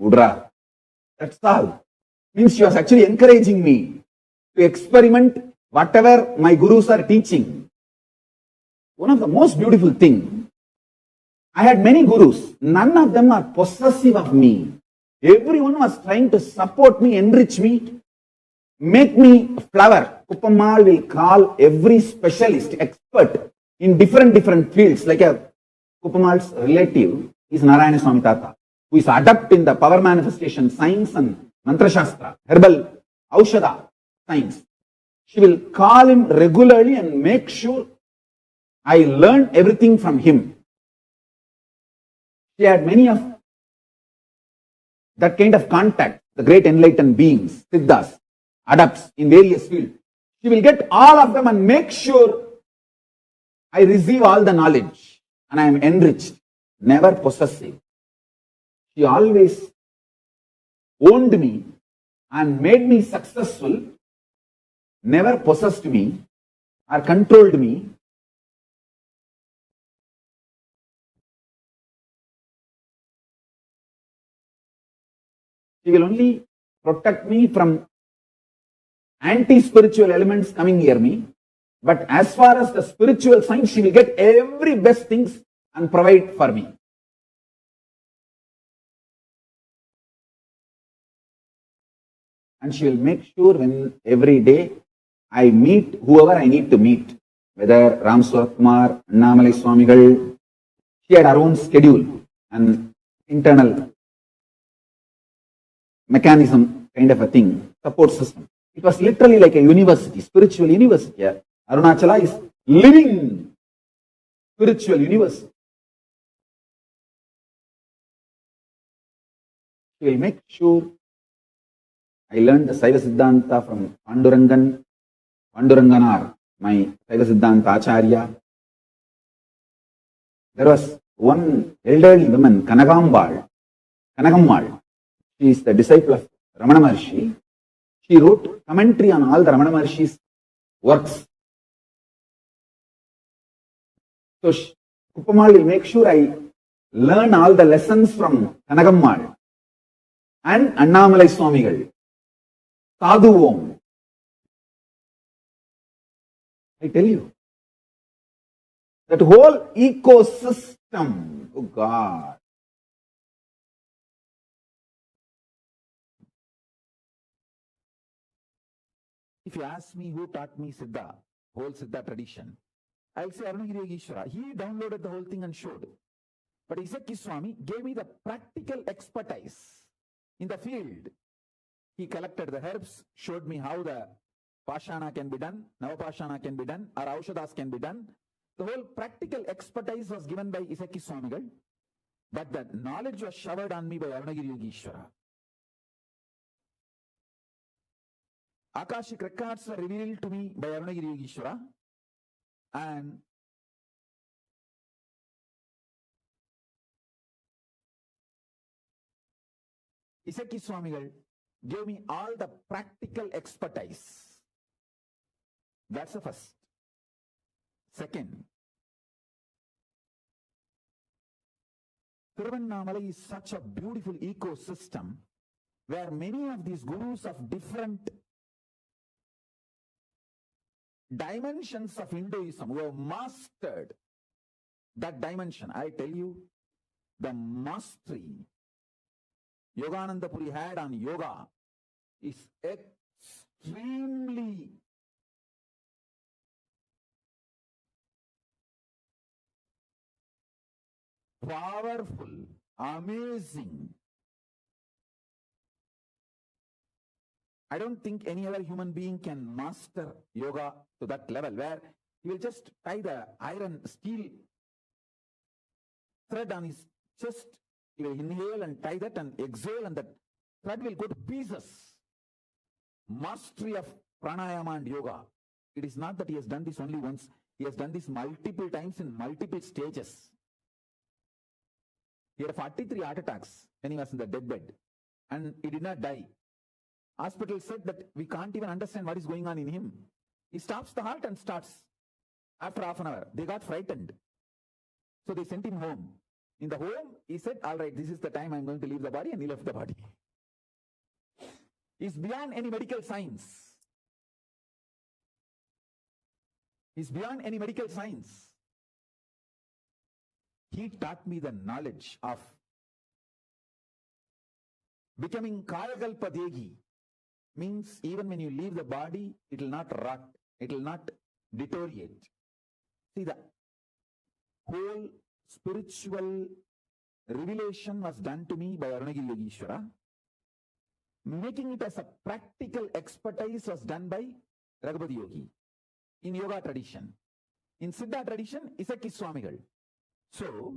விட்றா. That's all. Means she was actually encouraging me to experiment whatever my gurus are teaching. One of the most beautiful thing, I had many gurus. None of them are possessive of me. Everyone was trying to support me, enrich me, make me flower. Kuppammal will call every specialist, expert in different fields. Like Kuppammal's relative is Narayana Swami Tata, who is adept in the power manifestation science and mantra shastra, herbal aushadha science. She will call him regularly and make sure I learn everything from him. She had many of that kind of contact, the great enlightened beings, siddhas, adepts in various fields. She will get all of them and make sure I receive all the knowledge and I am enriched, never possessive. She always owned me and made me successful, never possessed me or controlled me. She will only protect me from anti-spiritual elements coming near me. But as far as the spiritual side, she will get every best things and provide for me. And she will make sure when every day I meet whoever I need to meet, whether Ram Swakumar, Annamalai Swamigal, she had her own schedule and internal mechanism kind of a thing, support system. It was literally like a university, spiritual university. Arunachala is living spiritual university. She will make sure I learned the Saiva Siddhanta from Panduranganar, my Saiva Siddhanta Acharya. There was one elderly woman, Kanagammal. She is the disciple of Ramana Maharshi. She wrote commentary on all the Ramana Maharshi's works. So Kuppamal will make sure I learn all the lessons from Kanagammal and Annamalai Swamigal. Sadhu Om. I tell you, that whole ecosystem, oh God. If you ask me who taught me Siddha, whole Siddha tradition, I'll say Arunagiri Yogeshwara. He downloaded the whole thing and showed. But Isaki Swami gave me the practical expertise in the field. He collected the herbs, showed me how the Pashana can be done, Navapashana can be done, or Aushadas can be done. The whole practical expertise was given by Isaki Swamigal, but that knowledge was showered on me by Arunagiri Yogeshwara. Akashic records were revealed to me by Arunagiri Yogeshwara, and Isaki Swamigal gave me all the practical expertise. That's the first. Second, Tiruvannamalai is such a beautiful ecosystem where many of these gurus of different dimensions of Hinduism who have mastered that dimension. I tell you, the mastery Yogananda Puri had on yoga is extremely powerful, amazing. I don't think any other human being can master yoga to that level where he will just tie the iron steel thread on his chest. He will inhale and tie that and exhale, and that thread will go to pieces. Mastery of pranayama and yoga. It is not that he has done this only once. He has done this multiple times in multiple stages. He had 43 heart attacks when he was in the deathbed, and he did not die. Hospital said that we can't even understand what is going on in him. He stops the heart and starts. After half an hour, they got frightened. So they sent him home. In the home, he said, all right, this is the time I'm going to leave the body, and he left the body. He's beyond any medical science. He's beyond any medical science. He taught me the knowledge of becoming Kayakalpa Degi. Means even when you leave the body, it will not rot, it will not deteriorate. See, the whole spiritual revelation was done to me by Arunagiri Yogeshwara. Making it as a practical expertise was done by Raghupati Yogi in yoga tradition. In Siddha tradition, Isaki Swamigal. So,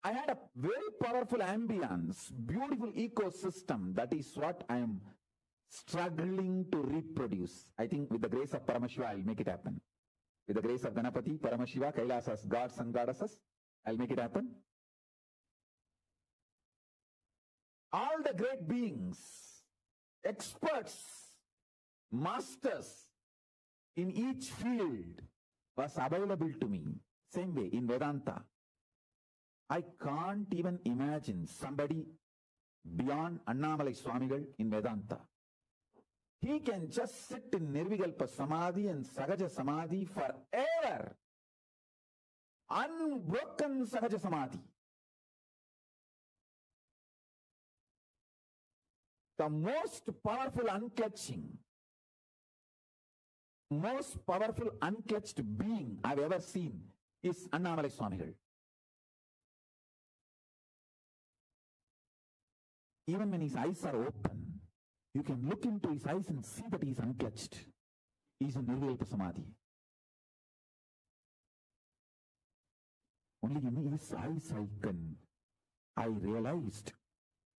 I had a very powerful ambience, beautiful ecosystem. That is what I am struggling to reproduce. I think with the grace of Paramashiva, I'll make it happen. With the grace of Ganapati, Paramashiva, Kailasas, gods and goddesses, I'll make it happen. All the great beings, experts, masters in each field was available to me. Same way in Vedanta. I can't even imagine somebody beyond Annamalai Swamigal in Vedanta. He can just sit in Nirvikalpa Samadhi and Sahaja Samadhi forever. Unbroken Sahaja Samadhi. The most powerful unclutching most powerful unclutched being I've ever seen is Annamalai Swamigal. Even when his eyes are open, you can look into his eyes and see that he's unclutched. He's in Nirvikalpa Samadhi. Only in his eyes I realized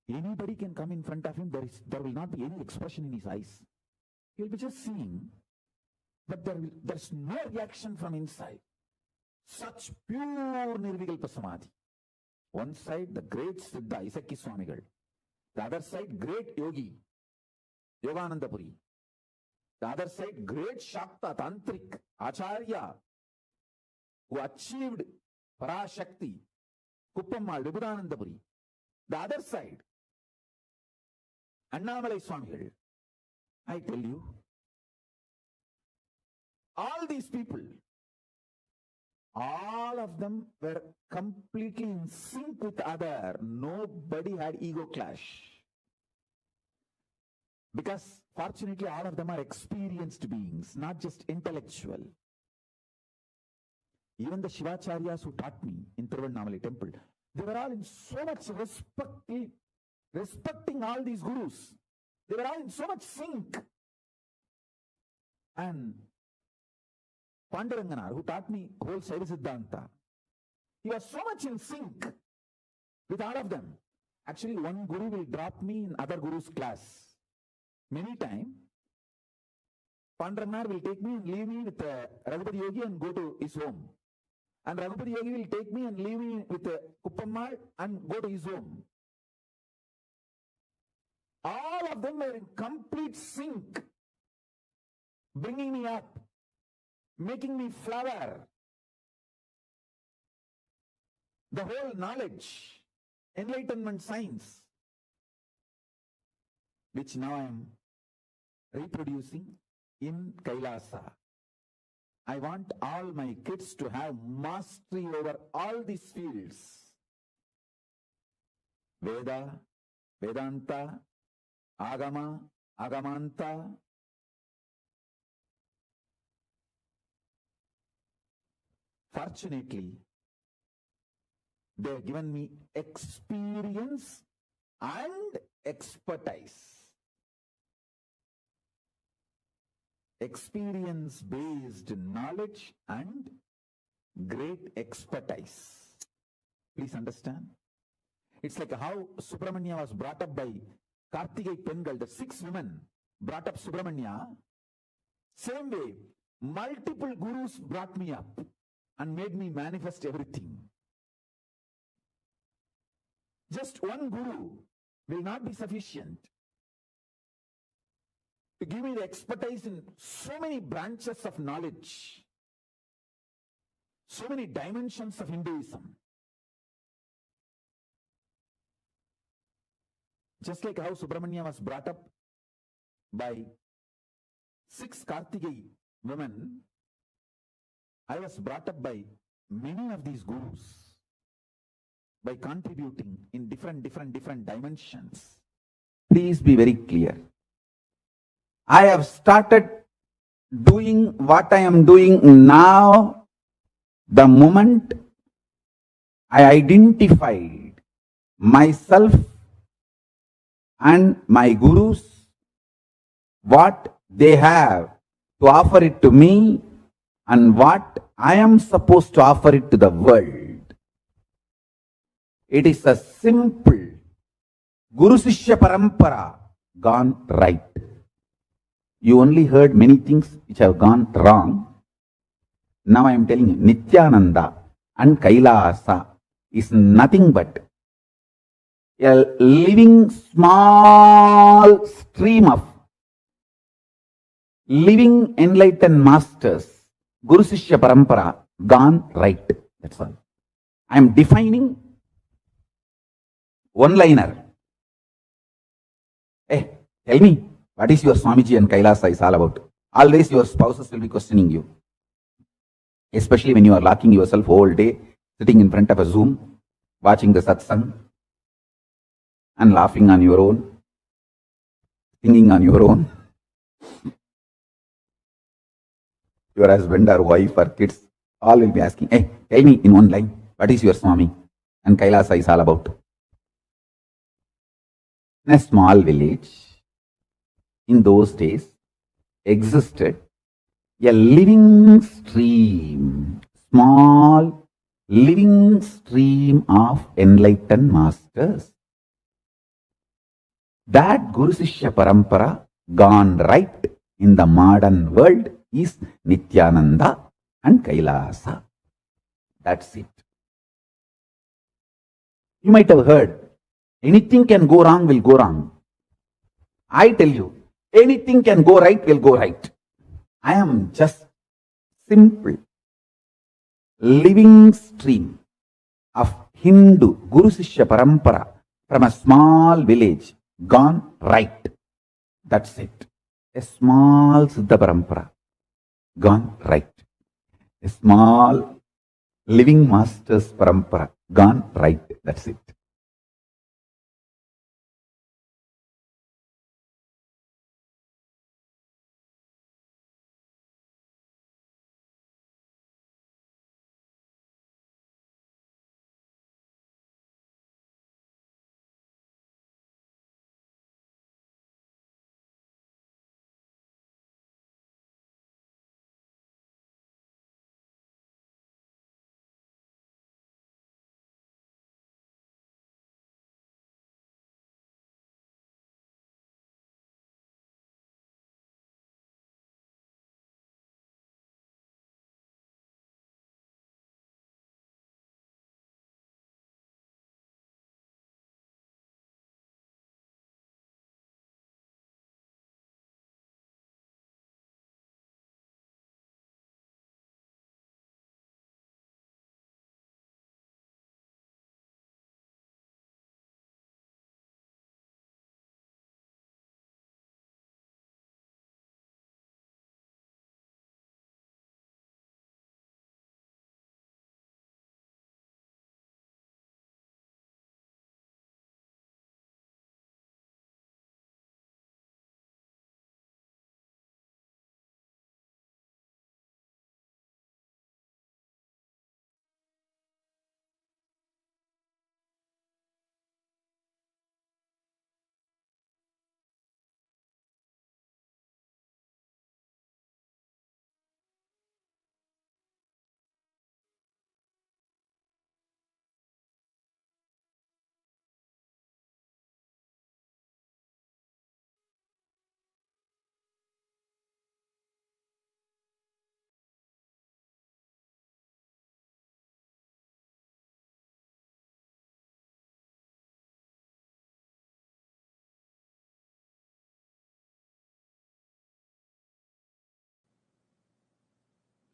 anybody can come in front of him, there will not be any expression in his eyes. He'll be just seeing, but there's no reaction from inside. Such pure Nirvikalpa Samadhi. One side, the great Siddha, Isaki Swamigal. The other side, great Yogi, Yogananda Puri. The other side, great Shakta, Tantric, Acharya, who achieved Parashakti, Kuppammal, Vibhudananda Puri. The other side, Annamalai Swamigal. I tell you, all these people, all of them were completely in sync with other. Nobody had ego clash. Because fortunately all of them are experienced beings, not just intellectual. Even the Shivacharyas who taught me in Tiruvannamalai temple, they were all in so much respecting all these gurus. They were all in so much sync. And Panduranganar, who taught me whole Shaiva Siddhanta, he was so much in sync with all of them. Actually, one guru will drop me in other guru's class. Many times, Panduranganar will take me and leave me with Raghupati Yogi and go to his home. And Raghupati Yogi will take me and leave me with Kuppammal and go to his home. All of them were in complete sync, bringing me up, making me flower. The whole knowledge, enlightenment science, which now I am reproducing in Kailasa. I want all my kids to have mastery over all these fields. Veda, Vedanta, Agama, Agamanta. Fortunately, they have given me experience and expertise. Experience-based knowledge and great expertise. Please understand. It's like how Subramanya was brought up by Karthikei Pengal, the 6 women brought up Subramanya. Same way, multiple gurus brought me up and made me manifest everything. Just one guru will not be sufficient to give me the expertise in so many branches of knowledge, so many dimensions of Hinduism. Just like how Subramanya was brought up by 6 Karthikei women, I was brought up by many of these gurus by contributing in different dimensions. Please be very clear. I have started doing what I am doing now the moment I identified myself and my gurus, what they have to offer it to me and what I am supposed to offer it to the world. It is a simple Guru Sishya Parampara gone right. You only heard many things which have gone wrong. Now I am telling you, Nithyananda and Kailasa is nothing but a living small stream of living enlightened masters, Guru Sishya Parampara gone right. That's all. I am defining one-liner. Hey, tell me, what is your Swamiji and Kailasa is all about? Always your spouses will be questioning you. Especially when you are locking yourself all day, sitting in front of a Zoom, watching the satsang, and laughing on your own, singing on your own. Your husband or wife or kids, all will be asking, hey, tell me in one line, what is your Swami? And Kailasa is all about. In a small village, in those days, existed a living stream, small living stream of enlightened masters. That Guru Sishya Parampara gone right in the modern world is Nithyananda and Kailasa. That's it. You might have heard, anything can go wrong will go wrong. I tell you, anything can go right will go right. I am just simple living stream of Hindu Guru Sishya Parampara from a small village gone right. That's it. A small Siddha Parampara gone right. A small living master's Parampara gone right. That's it.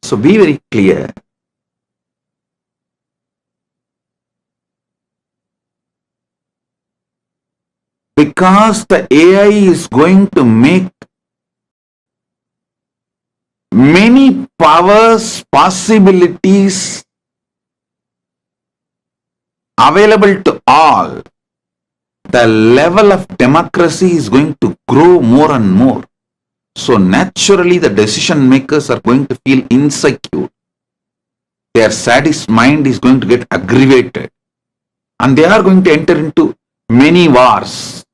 So be very clear. Because the AI is going to make many powers, possibilities available to all, the level of democracy is going to grow more and more. So naturally the decision makers are going to feel insecure. Their sadist mind is going to get aggravated. And they are going to enter into many wars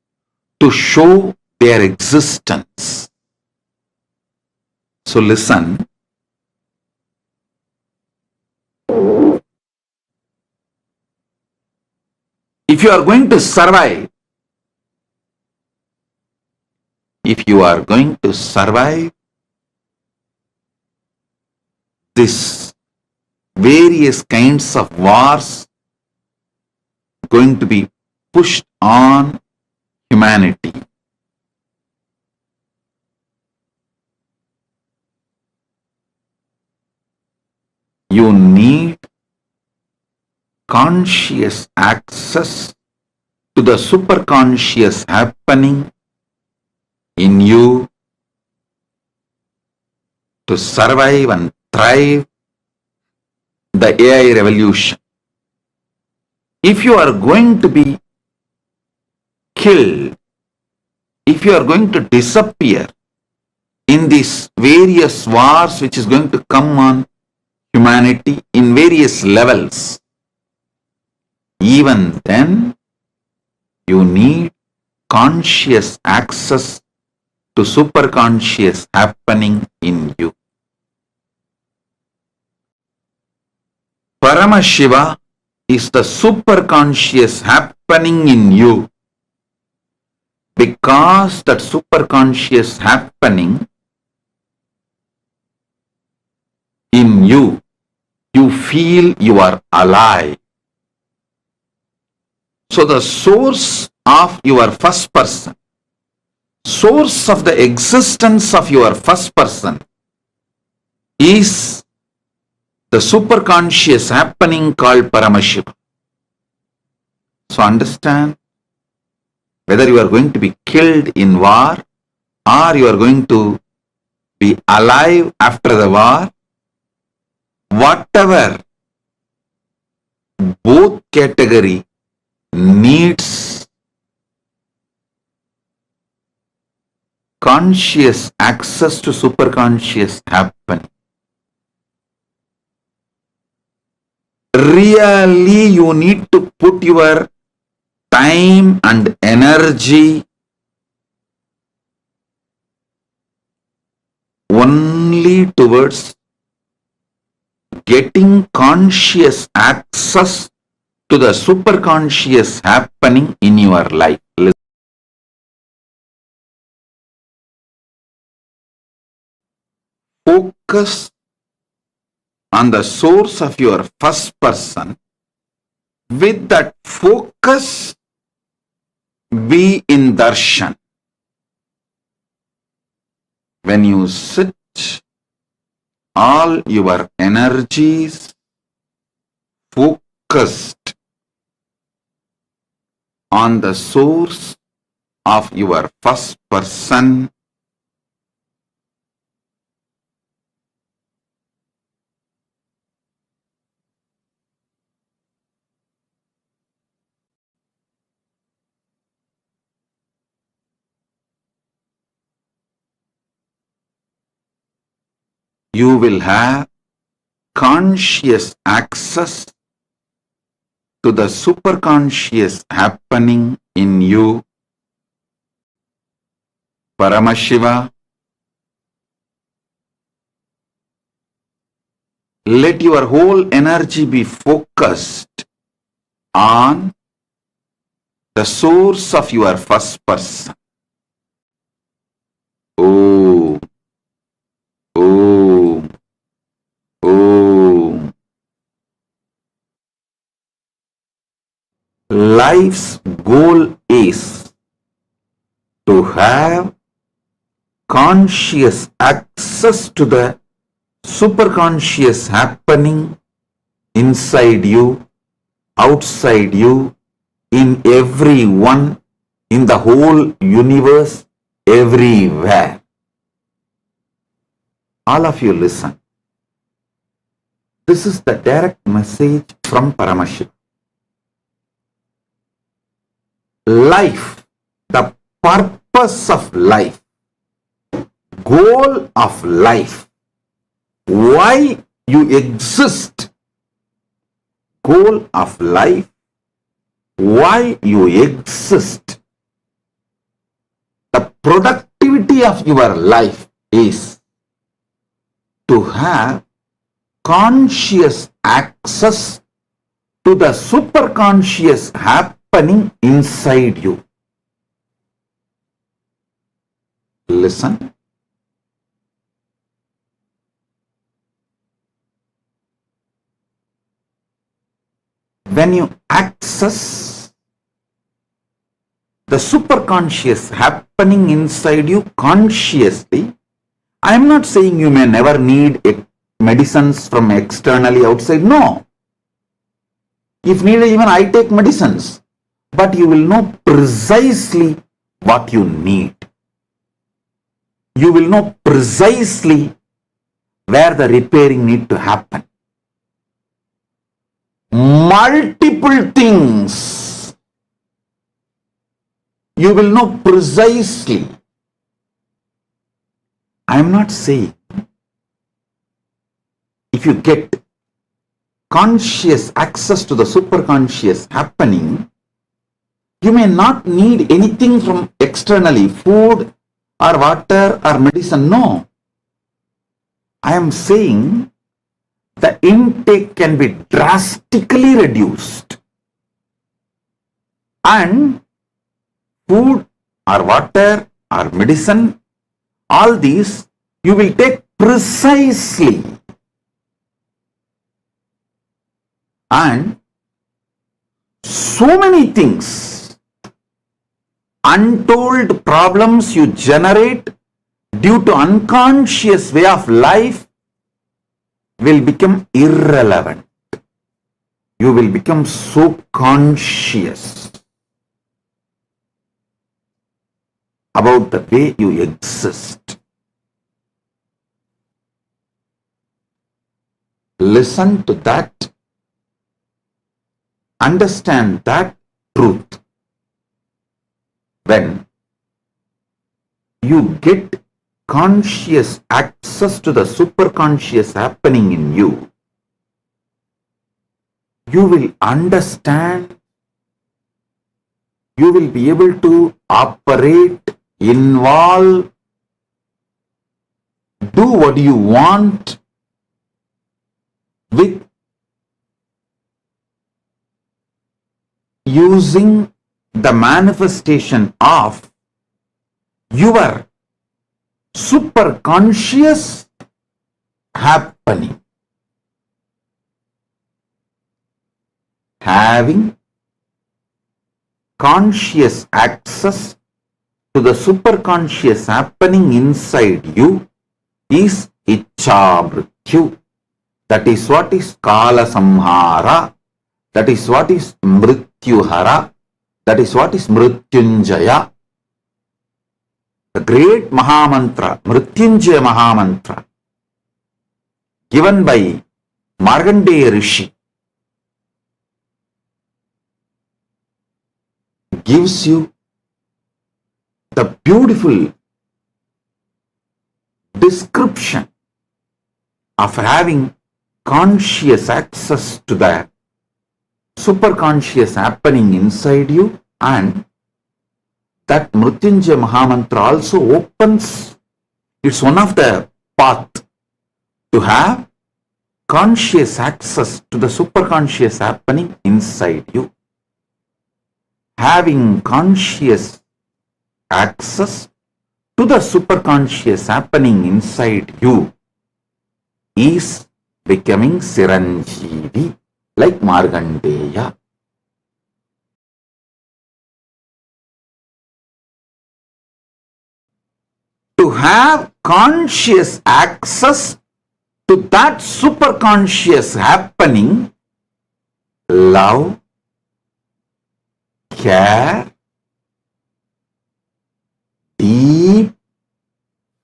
to show their existence. So listen. If you are going to survive, this various kinds of wars going to be pushed on humanity. You need conscious access to the superconscious happening in you to survive and thrive the AI revolution. If you are going to be killed, if you are going to disappear, in these various wars which is going to come on humanity in various levels, even then you need conscious access to superconscious happening in you. Paramashiva is the superconscious happening in you, because that superconscious happening in you, you feel you are alive. So the source of your first person, source of the existence of your first person is the superconscious happening called Paramashiva. So understand, whether you are going to be killed in war or you are going to be alive after the war, whatever, both category needs conscious access to superconscious happening. Really, you need to put your time and energy only towards getting conscious access to the superconscious happening in your life. Focus on the source of your first person. With that focus, be in darshan. When you sit, all your energies focused on the source of your first person, you will have conscious access to the superconscious happening in you. Paramashiva, let your whole energy be focused on the source of your first person. Om, Om, Om. Life's goal is to have conscious access to the superconscious happening inside you, outside you, in everyone, in the whole universe, everywhere. All of you listen. This is the direct message from Paramashiva. Life, the purpose of life, goal of life, why you exist, goal of life, why you exist, the productivity of your life is to have conscious access to the superconscious happening inside you. Listen. When you access the superconscious happening inside you consciously, I am not saying you may never need medicines from externally outside. No. If needed, even I take medicines. But you will know precisely what you need. You will know precisely where the repairing need to happen. Multiple things. You will know precisely. I am not saying if you get conscious access to the superconscious happening, you may not need anything from externally, food or water or medicine. No. I am saying the intake can be drastically reduced. And food or water or medicine, all these you will take precisely. And so many things, untold problems you generate due to unconscious way of life will become irrelevant. You will become so conscious about the way you exist. Listen to that. Understand that truth. When you get conscious access to the superconscious happening in you, you will understand, you will be able to operate, involve, do what you want with using the manifestation of your superconscious happening. Having conscious access to the superconscious happening inside you is Ichcha Mrityu. That is what is Kala Samhara. That is what is Mrityuhara. That is what is Mrityunjaya. The great Mahamantra, Mrityunjaya Mahamantra, given by Markandeya Rishi, gives you the beautiful description of having conscious access to the superconscious happening inside you, and that Mrityunjaya Mahamantra also opens, it's one of the path to have conscious access to the superconscious happening inside you. Having conscious access to the superconscious happening inside you is becoming Siranjeevi, like Markandeya. To have conscious access to that superconscious happening, love, care, deep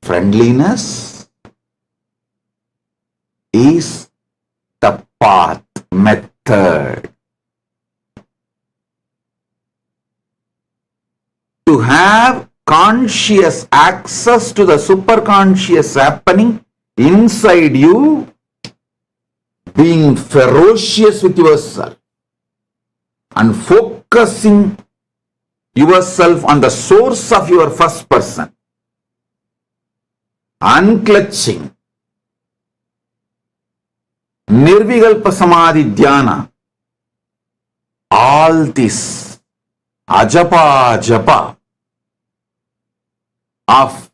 friendliness is the path, method. To have conscious access to the superconscious happening inside you, being ferocious with yourself and focusing yourself on the source of your first person, unclutching, Nirvikalpa Samadhi Dhyana, all this ajapa japa of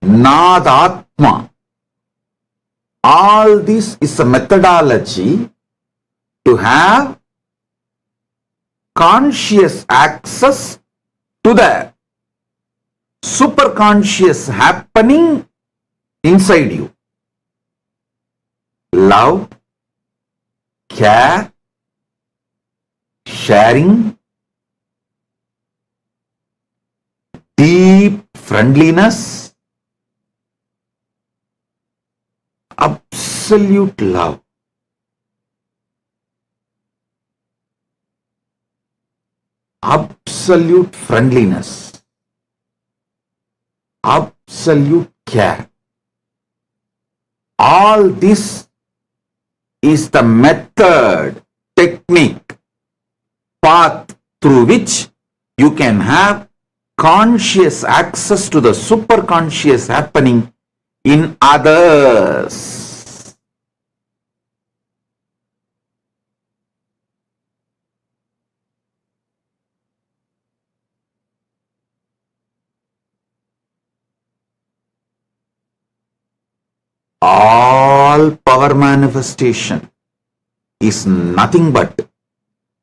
Nadatma, all this is a methodology to have conscious access to the superconscious happening inside you. Love, care, sharing, deep friendliness, absolute love. Absolute friendliness, absolute care. All this is the method, technique, path through which you can have conscious access to the superconscious happening in others. All power manifestation is nothing but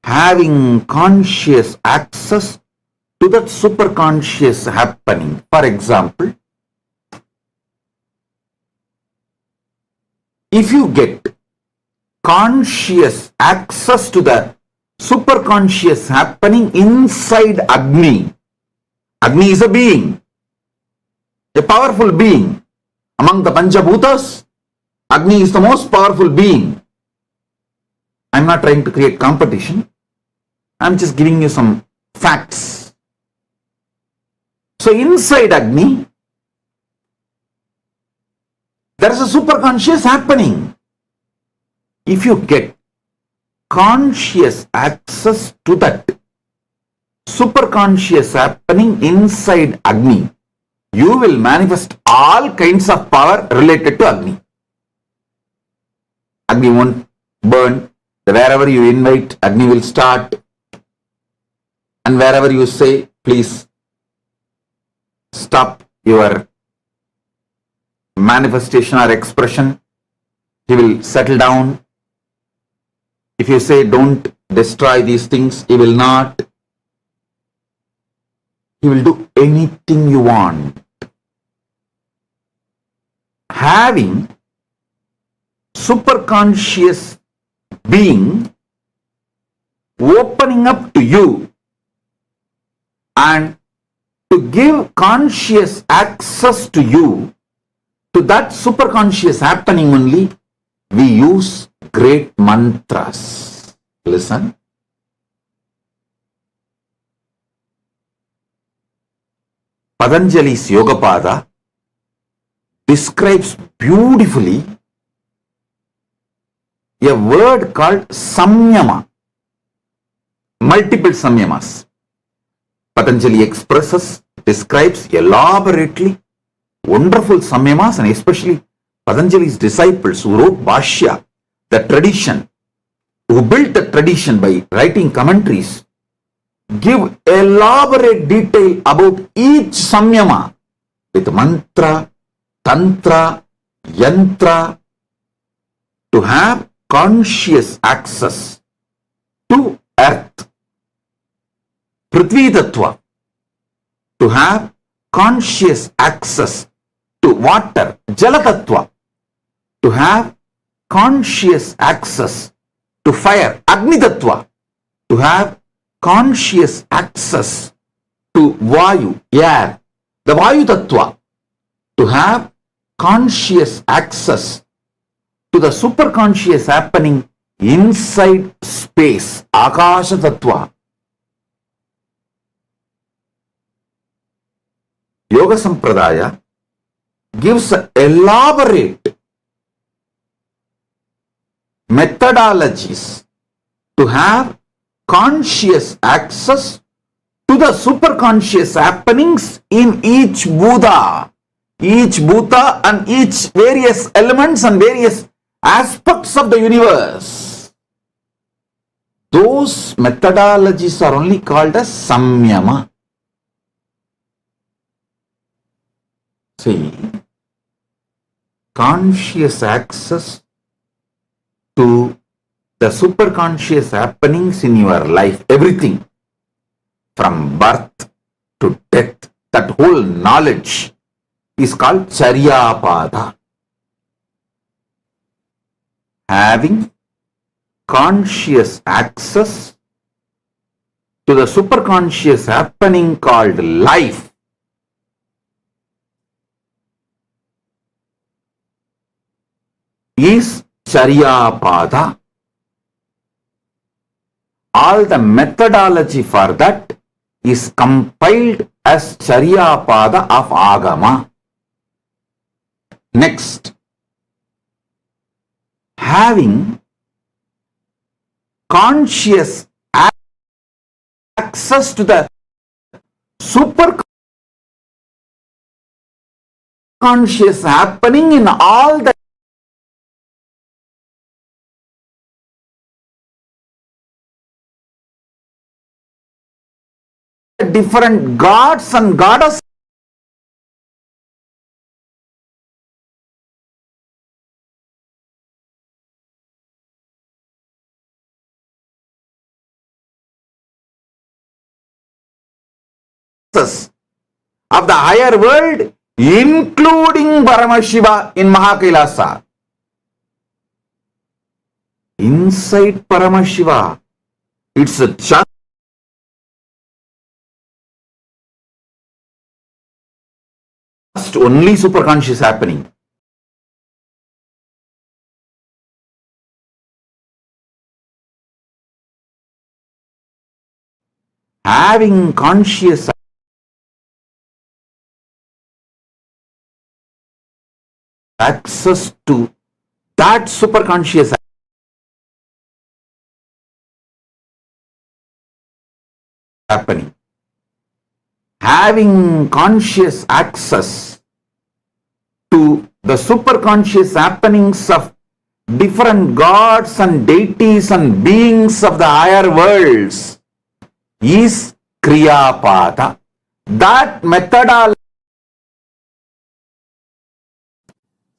having conscious access to that superconscious happening. For example, if you get conscious access to the superconscious happening inside Agni, Agni is a being, a powerful being. Among the Panchabhutas, Agni is the most powerful being. I'm not trying to create competition. I'm just giving you some facts. So inside Agni, there is a superconscious happening. If you get conscious access to that superconscious happening inside Agni, you will manifest all kinds of power related to Agni. Agni won't burn. Wherever you invite, Agni will start. And wherever you say, please stop your manifestation or expression, he will settle down. If you say, don't destroy these things, he will not. He will do anything you want. Having superconscious being opening up to you and to give conscious access to you to that superconscious happening only, we use great mantras. Listen. Patanjali's Yogapada describes beautifully a word called samyama, multiple samyamas. Patanjali expresses, describes elaborately wonderful samyamas, and especially Patanjali's disciples who wrote Bhashya, the tradition, who built the tradition by writing commentaries, give elaborate detail about each samyama with mantra, tantra, yantra, to have conscious access to earth. Prithvi Tattva, to have conscious access to water. Jala Tattva, to have conscious access to fire. Agni Tattva, to have conscious access to Vayu, air. The Vayu Tattva, to have conscious access to the superconscious happening inside space. Akasha Tattva. Yoga Sampradaya gives elaborate methodologies to have conscious access to the superconscious happenings in each Buddha, and each various elements and various aspects of the universe. Those methodologies are only called as samyama. See, conscious access to the superconscious happenings in your life, everything from birth to death, that whole knowledge is called Charyapada. Having conscious access to the superconscious happening called life is Charyapada. All the methodology for that is compiled as Charyapada of Agama. Next, having conscious access to the super conscious happening in all the different gods and goddesses of the higher world, including Paramashiva in Mahakailasa. Inside Paramashiva, it's just only superconscious happening. Having conscious access to that superconscious happening, having conscious access to the superconscious happenings of different gods and deities and beings of the higher worlds is Kriyapada. That methodology.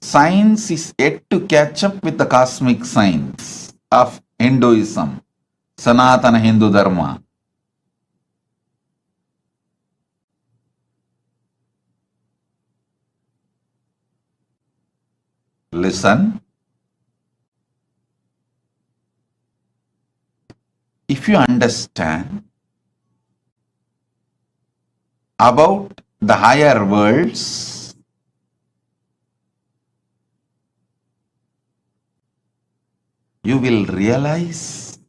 Science is yet to catch up with the cosmic science of Hinduism, Sanatana Hindu Dharma. Listen. If you understand about the higher worlds, you will realize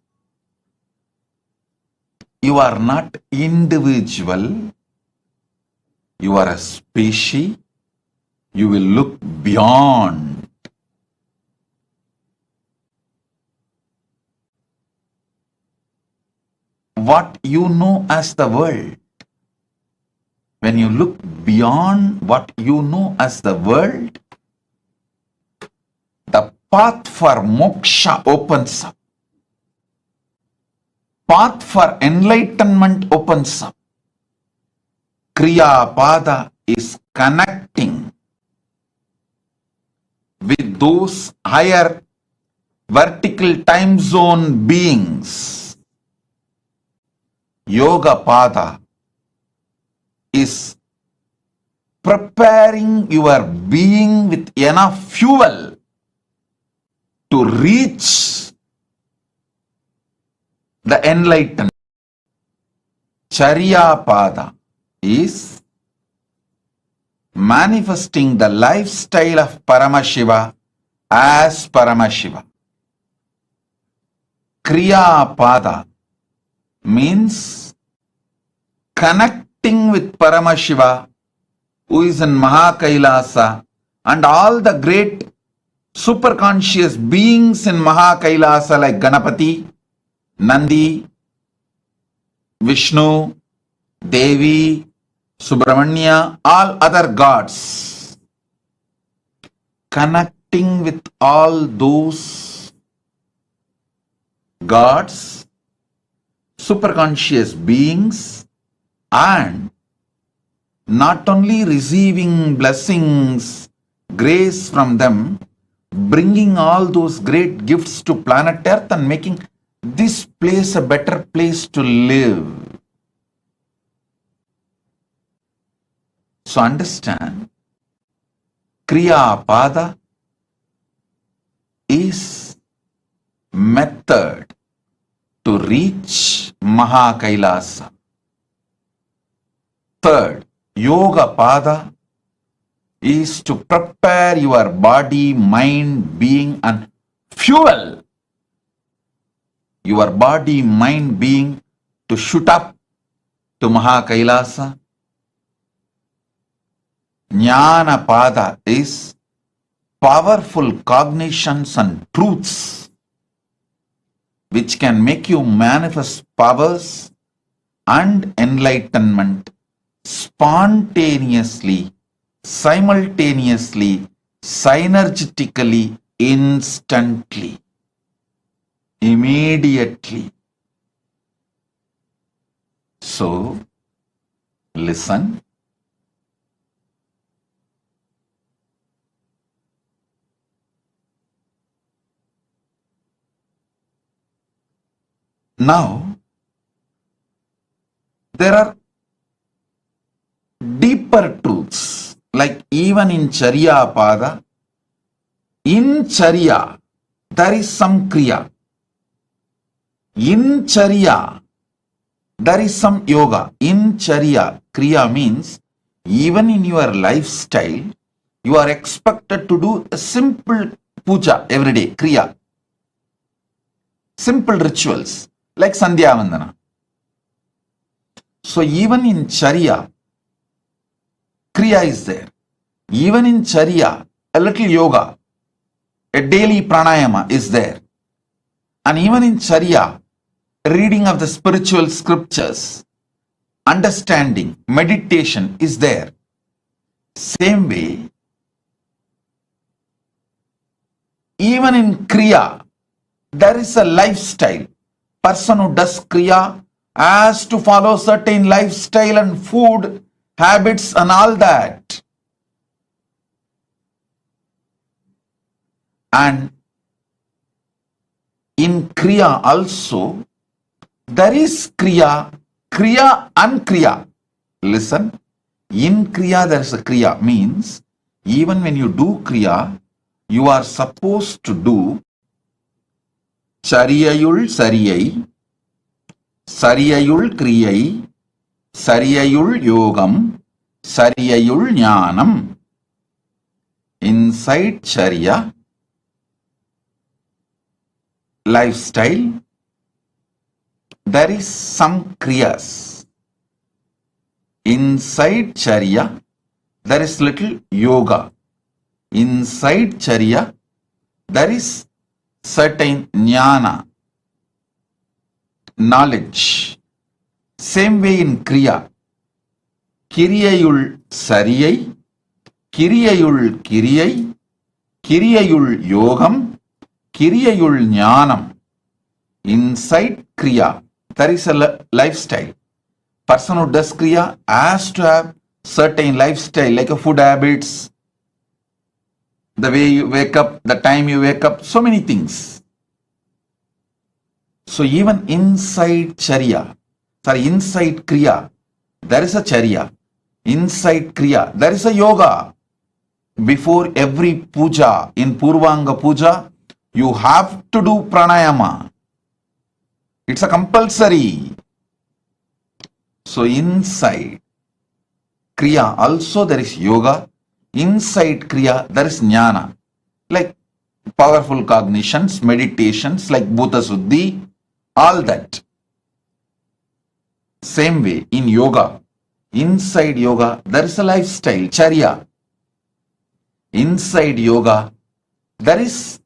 you are not individual, you are a species. You will look beyond. What you know as the world. When you look beyond what you know as the world, the path for moksha opens up. Path for enlightenment opens up. Kriya Pada is connecting with those higher vertical time zone beings. Yoga Pada is preparing your being with enough fuel to reach the enlightenment. Charya Pada is manifesting the lifestyle of Paramashiva as Paramashiva. Kriya Pada means connecting with Paramashiva, who is in Mahakailasa, and all the great superconscious beings in Mahakailasa like Ganapati, Nandi, Vishnu, Devi, Subramanya, all other gods. Connecting with all those gods, superconscious beings, and not only receiving blessings, grace from them, bringing all those great gifts to planet Earth and making this place a better place to live. So understand, Kriya Pada is method to reach Mahakailasa. Third, Yoga Pada is to prepare your body, mind, being and fuel your body, mind, being to shoot up to Mahakailasa. Jnana Pada is powerful cognitions and truths which can make you manifest powers and enlightenment spontaneously, simultaneously, synergetically, instantly, immediately. So, listen. Now, there are deeper truths, like even in Charya Pada, in Charya, there is some Kriya. In Charya, there is some yoga. In Charya, Kriya means even in your lifestyle, you are expected to do a simple puja every day, Kriya. Simple rituals like Sandhya Vandana. So even in Charya, Kriya is there. Even in Charya, a little yoga, a daily pranayama is there. And even in Charya, reading of the spiritual scriptures, understanding, meditation is there. Same way, even in Kriya, there is a lifestyle. Person who does Kriya has to follow certain lifestyle and food habits and all that. And in Kriya also, there is Kriya, Kriya and Kriya. Listen, in Kriya there is a Kriya, means even when you do Kriya, you are supposed to do Chariyayul Sariyai, Sariyayul Kriyai, Sariyayul Yogam, Sariyayul Jnanam. Inside Charya, lifestyle, there is some Kriyas. Inside Charya, there is little yoga. Inside Charya, there is certain jnana, knowledge. Same way in Kriya, Kiriyayul Sariyai, Kiriyayul Kiriyai, Kiriyayul Yogam, Kiriyayul Jnanam. Inside Kriya, there is a lifestyle. Person who does Kriya has to have certain lifestyle, like a food habits, the way you wake up, the time you wake up, so many things. So even inside Charya, inside Kriya, there is a Charya. Inside Kriya, there is a yoga. Before every puja, in Purvanga puja, you have to do pranayama. It's a compulsory. So inside Kriya also there is yoga. Inside Kriya there is jnana, like powerful cognitions, meditations like Bhuta Suddhi, all that. Same way in yoga, inside yoga there is a lifestyle, Charya. Inside yoga there is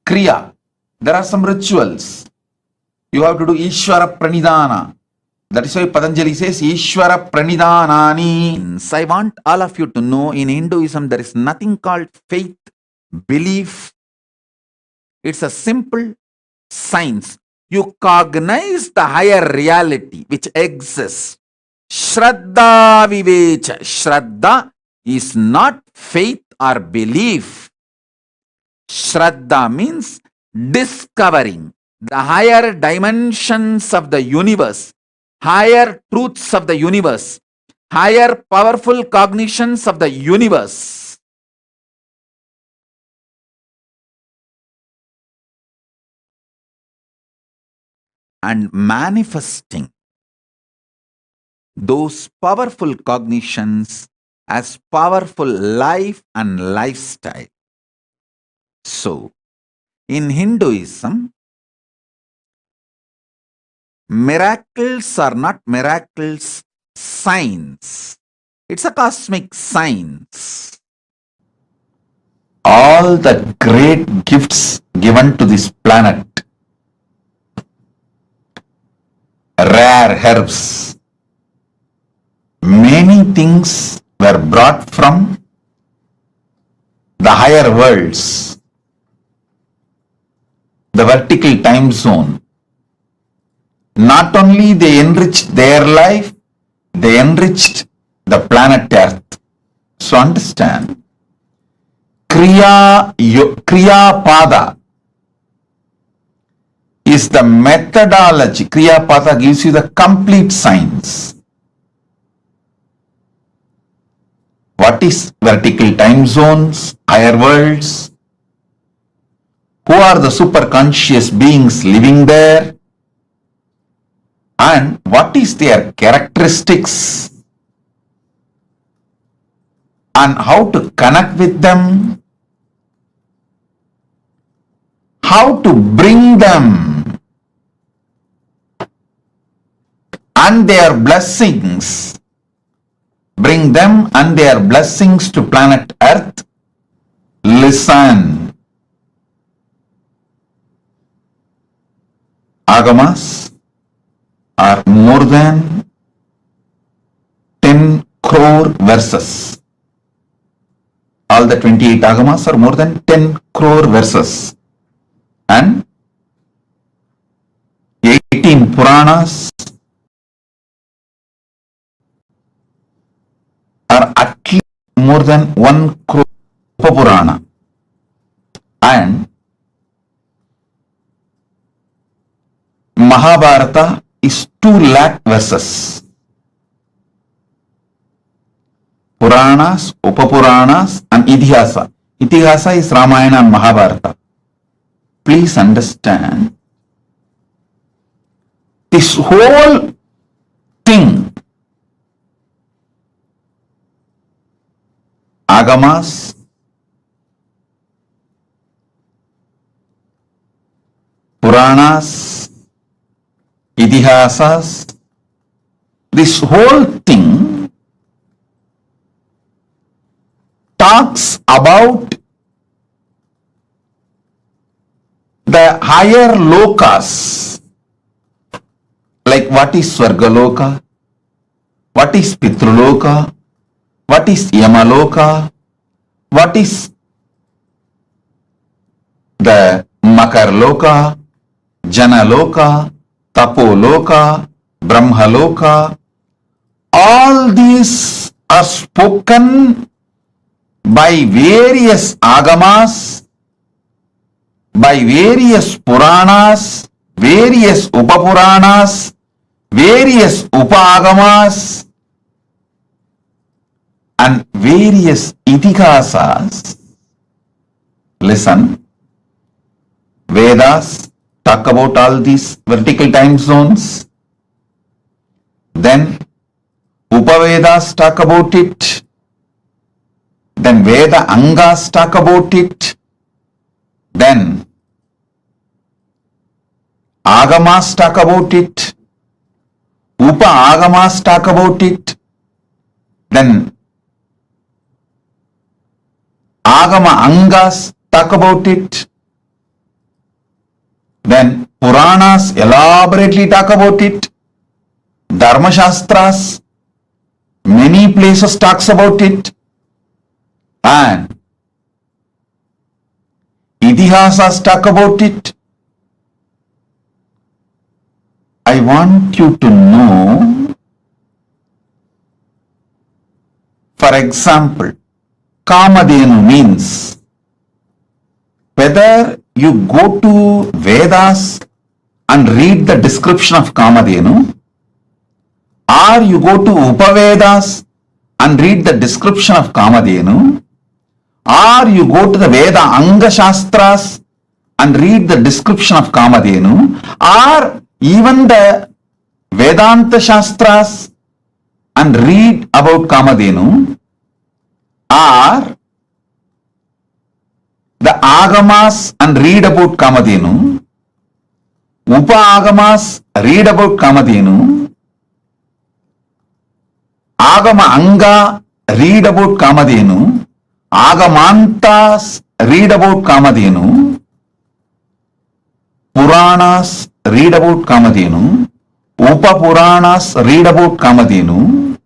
Kriya. There are some rituals. You have to do Ishvara Pranidhana. That is why Patanjali says Ishvara Pranidhanani. I want all of you to know, in Hinduism there is nothing called faith, belief. It's a simple science. You cognize the higher reality which exists. Shraddha Vivecha. Shraddha is not faith or belief. Shraddha means discovering the higher dimensions of the universe, higher truths of the universe, higher powerful cognitions of the universe. And manifesting those powerful cognitions as powerful life and lifestyle. So, in Hinduism, miracles are not miracles, signs. It's a cosmic science. all the great gifts given to this planet, rare herbs, many things were brought from the higher worlds, the vertical time zone. Not only they enriched their life, they enriched the planet Earth. So understand, Kriya Pada is the methodology. Kriya Pada gives you the complete science. What is vertical time zones, higher worlds? Who are the super conscious beings living there? And what is their characteristics? And how to connect with them? How to bring them and their blessings, bring them and their blessings to planet Earth? Listen. Agamas are more than 10 crore verses. All the 28 agamas are more than 10 crore verses. And 18 Puranas are at least more than 1 crore Purana. And Mahabharata is 2 lakh verses. Puranas, Upapuranas and Itihasa. Itihasa is Ramayana and Mahabharata. Please understand, this whole thing, Agamas, Puranas, Itihasas, this whole thing talks about the higher lokas, like what is Swargaloka, what is Pitruloka, what is Yamaloka, what is the Makarloka, Janaloka, Tapoloka, Brahmaloka. All these are spoken by various agamas, by various Puranas, various Upapuranas, various Upagamas, and various Itihasas. Listen, Vedas talk about all these vertical time zones. Then Upavedas talk about it. Then Veda Angas talk about it. Then Agamas talk about it. Upa Agamas talk about it. Then Agama Angas talk about it. Then Puranas elaborately talk about it. Dharma Shastras, many places talks about it. And Itihasas talk about it. I want you to know, for example, Kamadhenu means, whether you go to Vedas and read the description of Kamadhenu, or you go to Upavedas and read the description of Kamadhenu, or you go to the Veda Anga Shastras and read the description of Kamadhenu, or even the Vedanta Shastras and read about Kamadhenu, or the Agamas and read about Kamadhenu, Upa Agamas read about Kamadhenu, Agama Anga read about Kamadhenu, Agamantas read about Kamadhenu, Puranas read about Kamadhenu, Upapuranas read about Kamadhenu,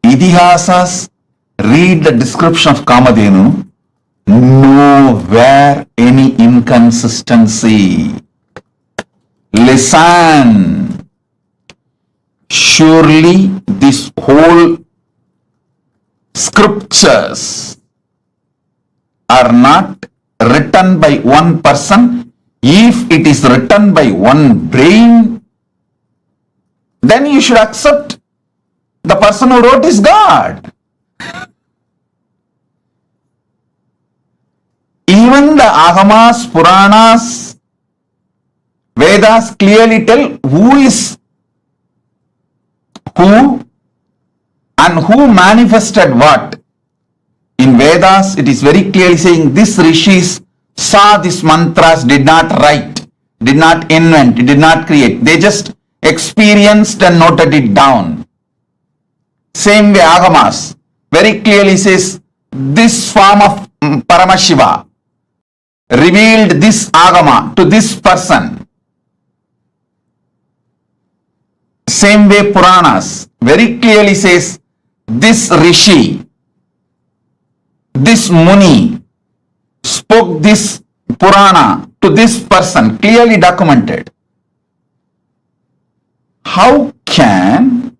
Idihasas read the description of Kamadhenu, nowhere any inconsistency. Listen, surely this whole scriptures are not written by one person. If it is written by one brain, then you should accept the person who wrote is God. Even the Agamas, Puranas, Vedas clearly tell who is who and who manifested what. In Vedas, it is very clearly saying this rishis saw these mantras, did not write, did not invent, did not create. They just experienced and noted it down. Same way Agamas very clearly says this form of Paramashiva revealed this Agama to this person. Same way Puranas very clearly says this Rishi, this Muni spoke this Purana to this person, clearly documented. How can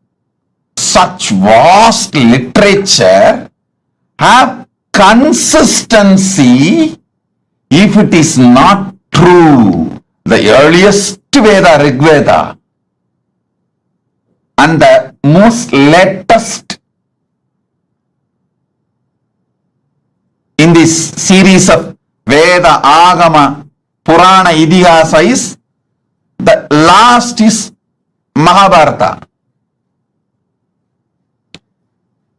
such vast literature have consistency if it is not true? The earliest Veda, Rig Veda, and the most latest in this series of Veda, Agama, Purana, Idihasa is the last is Mahabharata.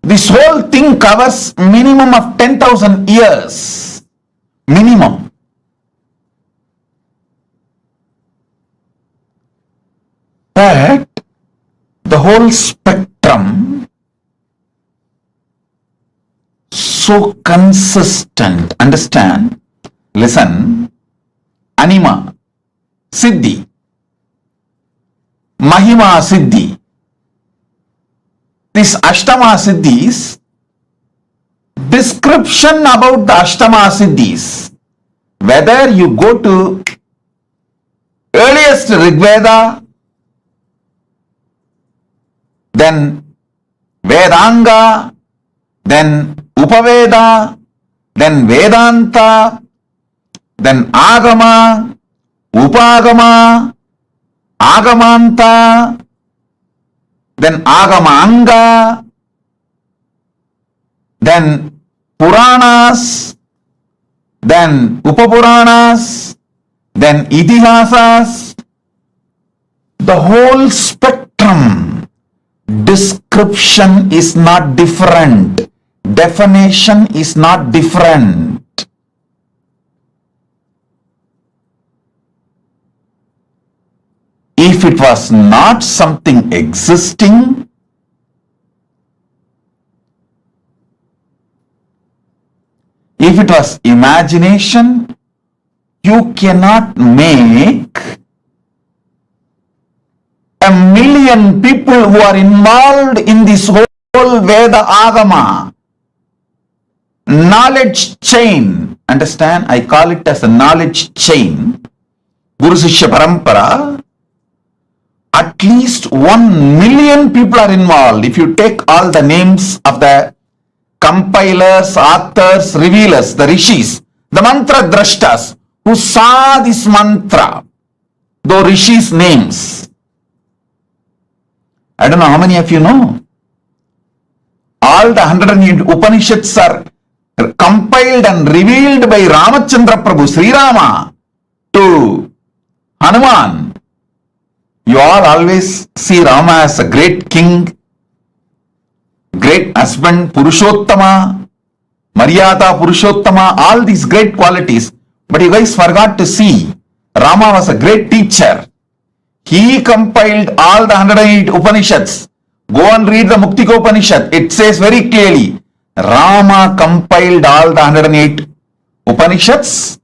This whole thing covers minimum of 10,000 years. Minimum. But the whole spectrum so consistent. Understand? Listen. Anima, Siddhi, Mahima Siddhi. This Ashtama Siddhis, description about the Ashtama Siddhis, whether you go to earliest Rigveda, then Vedanga, then Upaveda, then Vedanta, then Agama, Upagama, Agamanta, then Agamanga, then Puranas, then Upapuranas, then Idihasas, the whole spectrum. Description is not different. Definition is not different. If it was not something existing, if it was imagination, you cannot make a million people who are involved in this whole Veda Agama knowledge chain. Understand? I call it as a knowledge chain. Guru Sishya Parampara. At least 1 million people are involved. If you take all the names of the compilers, authors, revealers, the rishis, the mantra drashtas who saw this mantra, the rishis' names. I don't know how many of you know. All the 108 Upanishads are compiled and revealed by Ramachandra Prabhu, Sri Rama, to Hanuman. You all always see Rama as a great king, great husband, Purushottama, Maryada Purushottama, all these great qualities. But you guys forgot to see Rama was a great teacher. He compiled all the 108 Upanishads. Go and read the Muktikopanishad. It says very clearly, Rama compiled all the 108 Upanishads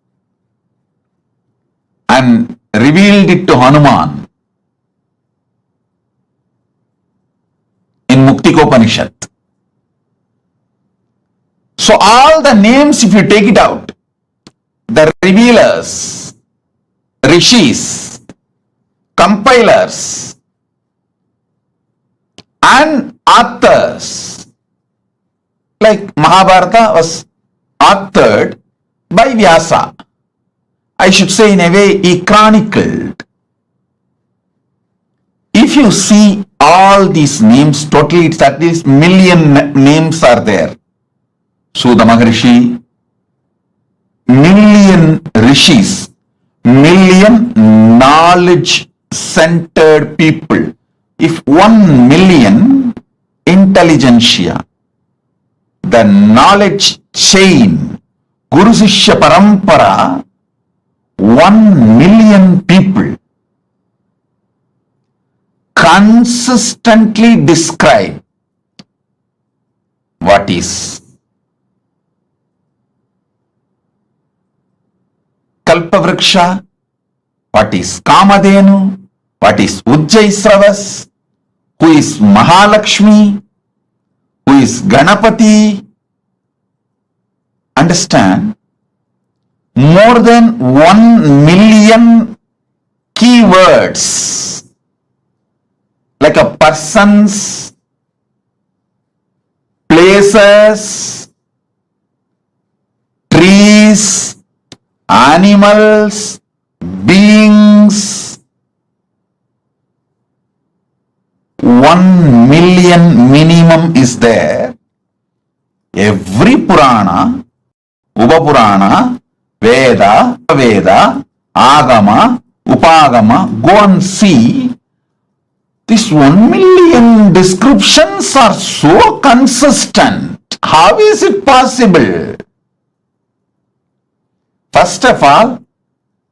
and revealed it to Hanuman in Muktikopanishad. So all the names, if you take it out, the revealers, rishis, compilers, and authors, like Mahabharata was authored by Vyasa. I should say, in a way, he chronicled. If you see all these names, totally it's at least million names are there. Sudha Maharishi, million rishis, million knowledge-centered people. If 1 million intelligentsia, the knowledge chain, Guru Sishya Parampara, 1 million people consistently describe what is Kalpavriksha, what is Kamadhenu, what is Ujjaisravas, who is Mahalakshmi, who is Ganapati. Understand? More than 1 million keywords, like a persons, places, trees, animals, beings. 1 million minimum is there. Every Purana, Upapurana, Veda, Agama, Upagama, go and see. These 1 million descriptions are so consistent. How is it possible? First of all,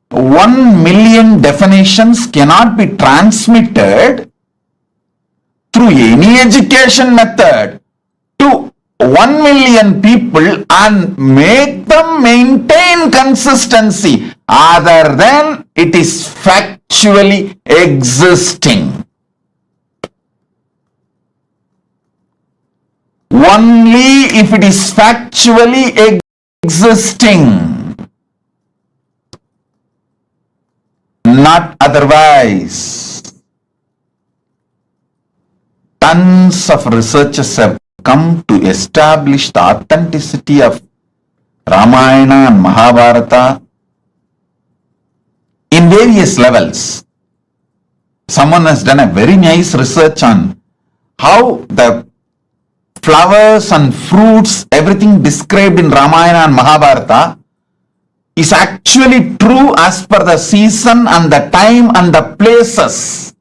1 million definitions cannot be transmitted through any education method to 1 million people and make them maintain consistency, other than it is factually existing. Only if it is factually existing, not otherwise. Tons of researchers have come to establish the authenticity of Ramayana and Mahabharata in various levels. Someone has done a very nice research on how the flowers and fruits, everything described in Ramayana and Mahabharata is actually true as per the season and the time and the places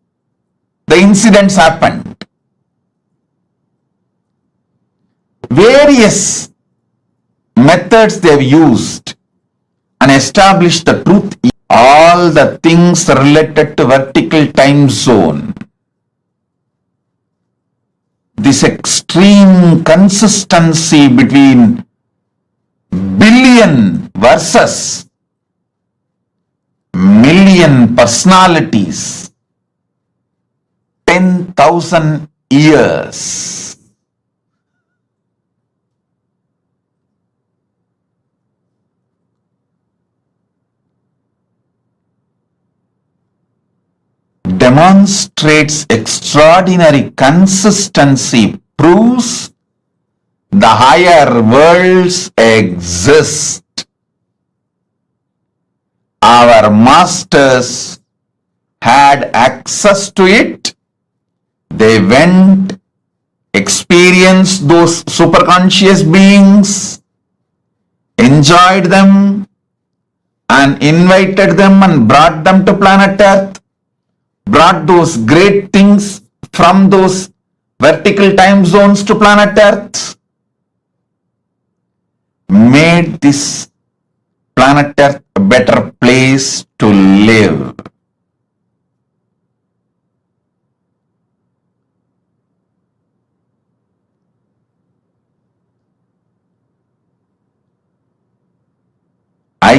the incidents happened. Various methods they have used and established the truth. All the things related to vertical time zone, this extreme consistency between billion versus million personalities, 10,000 years. Demonstrates extraordinary consistency, proves the higher worlds exist. Our masters had access to it. They went, experienced those superconscious beings, enjoyed them, and invited them and brought them to planet Earth. Brought those great things from those vertical time zones to planet Earth, made this planet Earth a better place to live.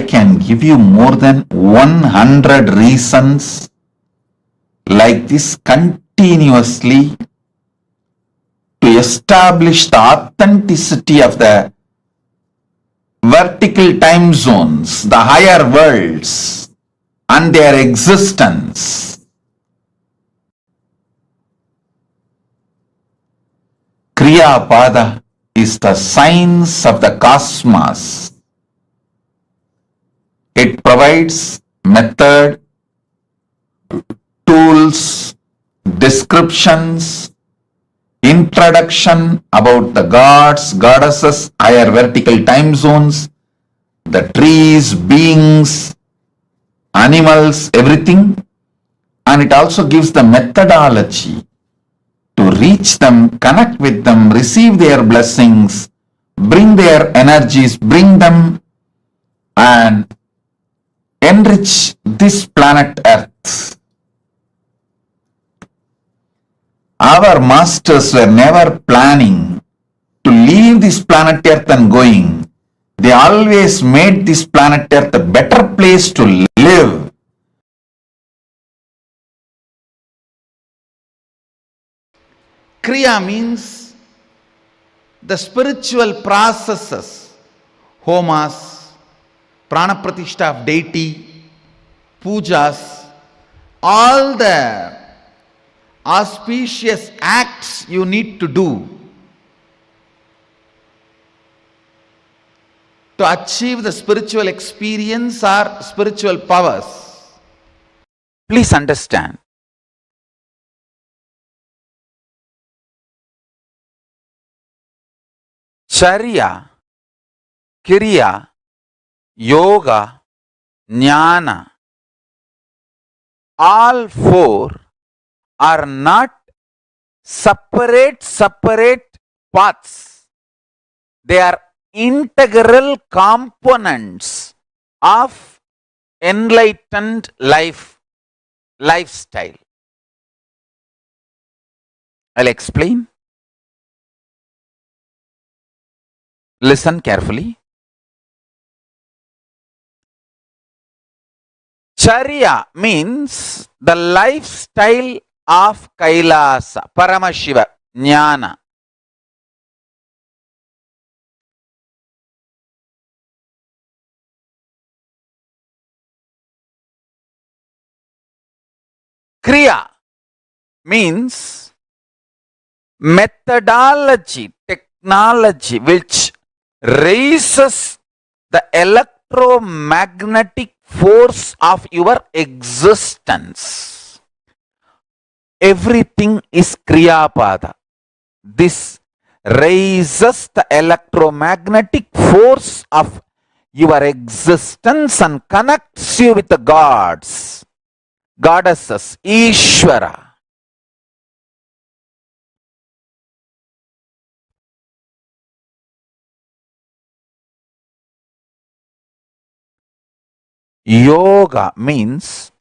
can give you more than 100 reasons like this continuously to establish the authenticity of the vertical time zones, the higher worlds, and their existence. Kriya Pada is the science of the cosmos. It provides method, tools, descriptions, introduction about the gods, goddesses, higher vertical time zones, the trees, beings, animals, everything. And it also gives the methodology to reach them, connect with them, receive their blessings, bring their energies, bring them and enrich this planet Earth. Our masters were never planning to leave this planet Earth and going. They always made this planet Earth a better place to live. Kriya means the spiritual processes, homas, prana pratishtha of deity, pujas, all the auspicious acts you need to do to achieve the spiritual experience or spiritual powers. Please understand. Charya, Kriya, Yoga, Jnana, all four are not separate paths. They are integral components of enlightened lifestyle. I'll explain. Listen carefully. Charya means the lifestyle of Kailasa, Paramashiva, Jnana. Kriya means methodology, technology which raises the electromagnetic force of your existence. Everything is Kriya Pada. This raises the electromagnetic force of your existence and connects you with the gods, goddesses, Ishvara. Yoga means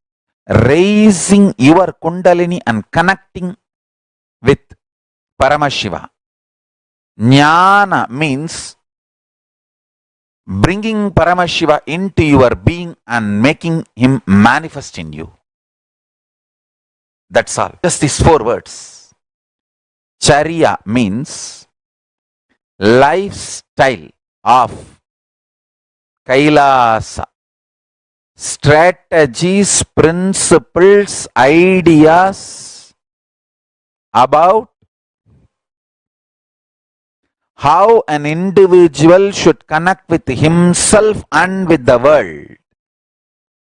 raising your Kundalini and connecting with Paramashiva. Jnana means bringing Paramashiva into your being and making him manifest in you. That's all. Just these 4 words. Charya means lifestyle of Kailasa. Strategies, principles, ideas about how an individual should connect with himself and with the world.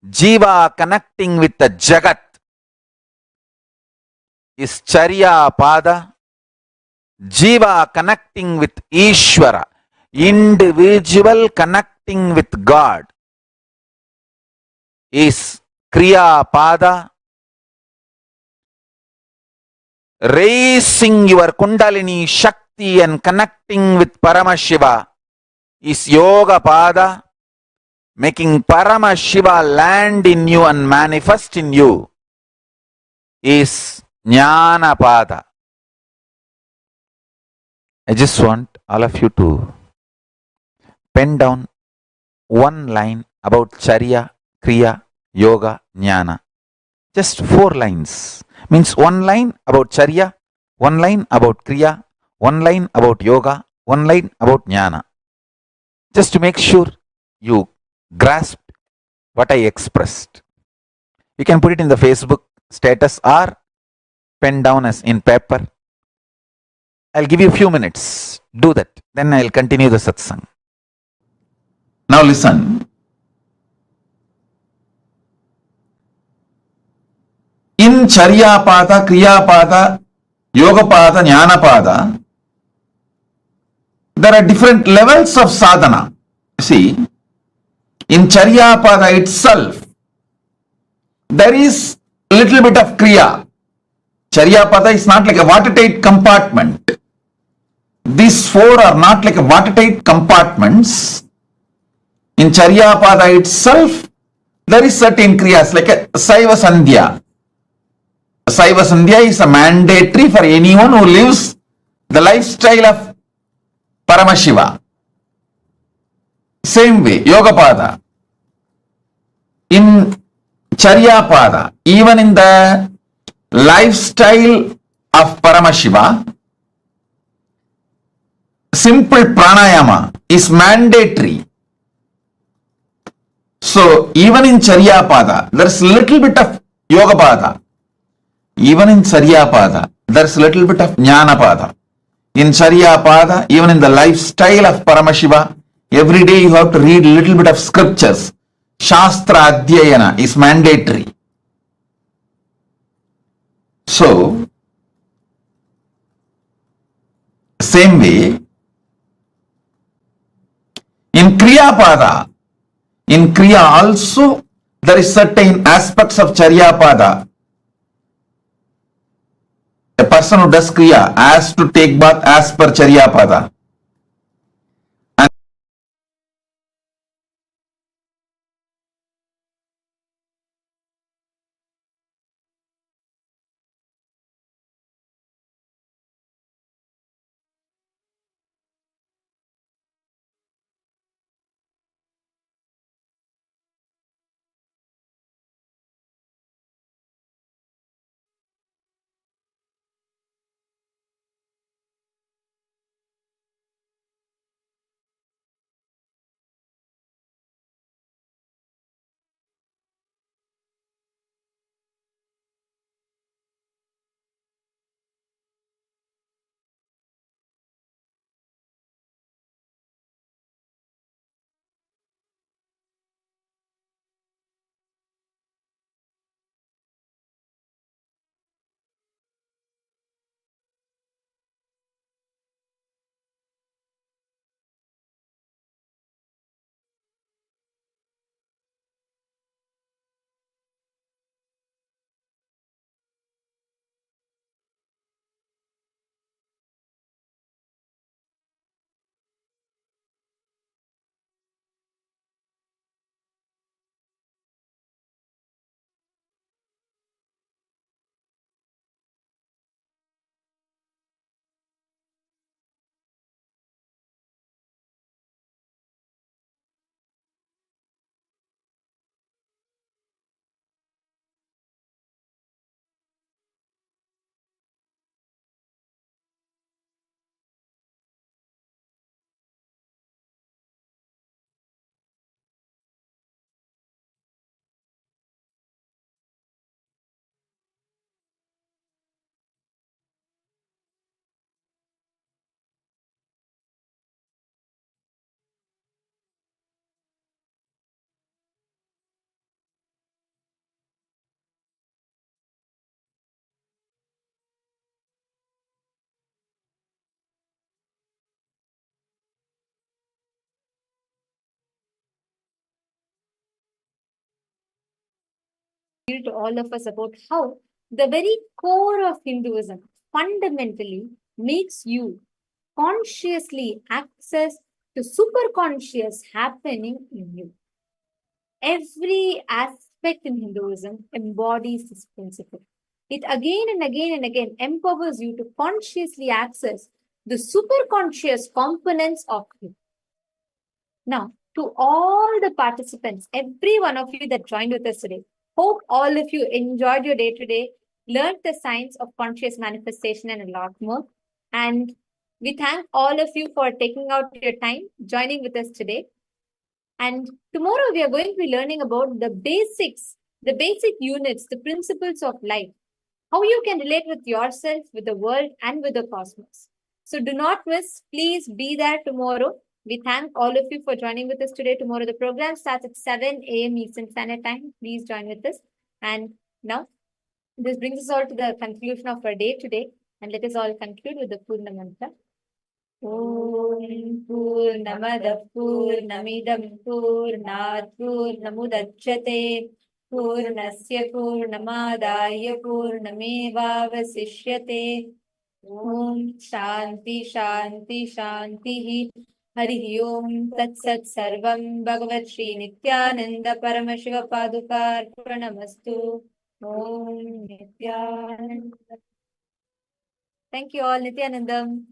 Jiva connecting with the Jagat is Charya Pada. Jiva connecting with Ishvara. Individual connecting with God is Kriya Pada. Raising your Kundalini Shakti and connecting with Paramashiva is Yoga Pada. Making Paramashiva land in you and manifest in you is Jnana Pada. I just want all of you to pen down one line about Charya, Kriya, Yoga, Jnana. Just 4 lines. Means 1 line about Charya, 1 line about Kriya, 1 line about Yoga, 1 line about Jnana. Just to make sure you grasp what I expressed. You can put it in the Facebook status or pen down as in paper. I'll give you a few minutes. Do that. Then I'll continue the satsang. Now listen. In Charya Pada, Kriya Pada, Yoga Pada, Jnana Pada, there are different levels of sadhana. See, in Charya Pada itself, there is a little bit of Kriya. Charya Pada is not like a watertight compartment. These 4 are not like a watertight compartments. In Charya Pada itself, there is certain Kriyas like a Saiva Sandhya. Saiva Sandhya is a mandatory for anyone who lives the lifestyle of Paramashiva. Same way, Yoga Pada. In Charya Pada, even in the lifestyle of Paramashiva, simple pranayama is mandatory. So, even in Charya Pada, there is a little bit of Yoga Pada. Even in Charya Pada, there is a little bit of Jnana Pada. In Charya Pada, even in the lifestyle of Paramashiva, every day you have to read a little bit of scriptures. Shastra Adhyayana is mandatory. So, same way, in Kriya Pada, in Kriya also, there is certain aspects of Charya Pada. A person who does Kriya has to take bath as per Charya Pada. And to all of us about how the very core of Hinduism fundamentally makes you consciously access the superconscious happening in you. Every aspect in Hinduism embodies this principle. It again and again and again empowers you to consciously access the superconscious components of you. Now, to all the participants, every one of you that joined with us today. Hope all of you enjoyed your day today, learned the science of conscious manifestation and a lot more. And we thank all of you for taking out your time, joining with us today. And tomorrow we are going to be learning about the basics, the basic units, the principles of life, how you can relate with yourself, with the world, and with the cosmos. So do not miss. Please be there tomorrow. We thank all of you for joining with us today. Tomorrow the program starts at 7 a.m. Eastern Standard Time. Please join with us. And now, this brings us all to the conclusion of our day today. And let us all conclude with the Purna Mantra. Om Purnamadav Purnamidam Purnat Purnamudachyate Purnasya Purnamadaya Purnamevavasishyate. Om Shanti Shanti Shanti. Hari Om Tat Sat Sarvam Bhagavat Shri Nithyananda Paramashiva Padukar Pranamastu. Om Nithyananda. Thank you all. Nithyanandam.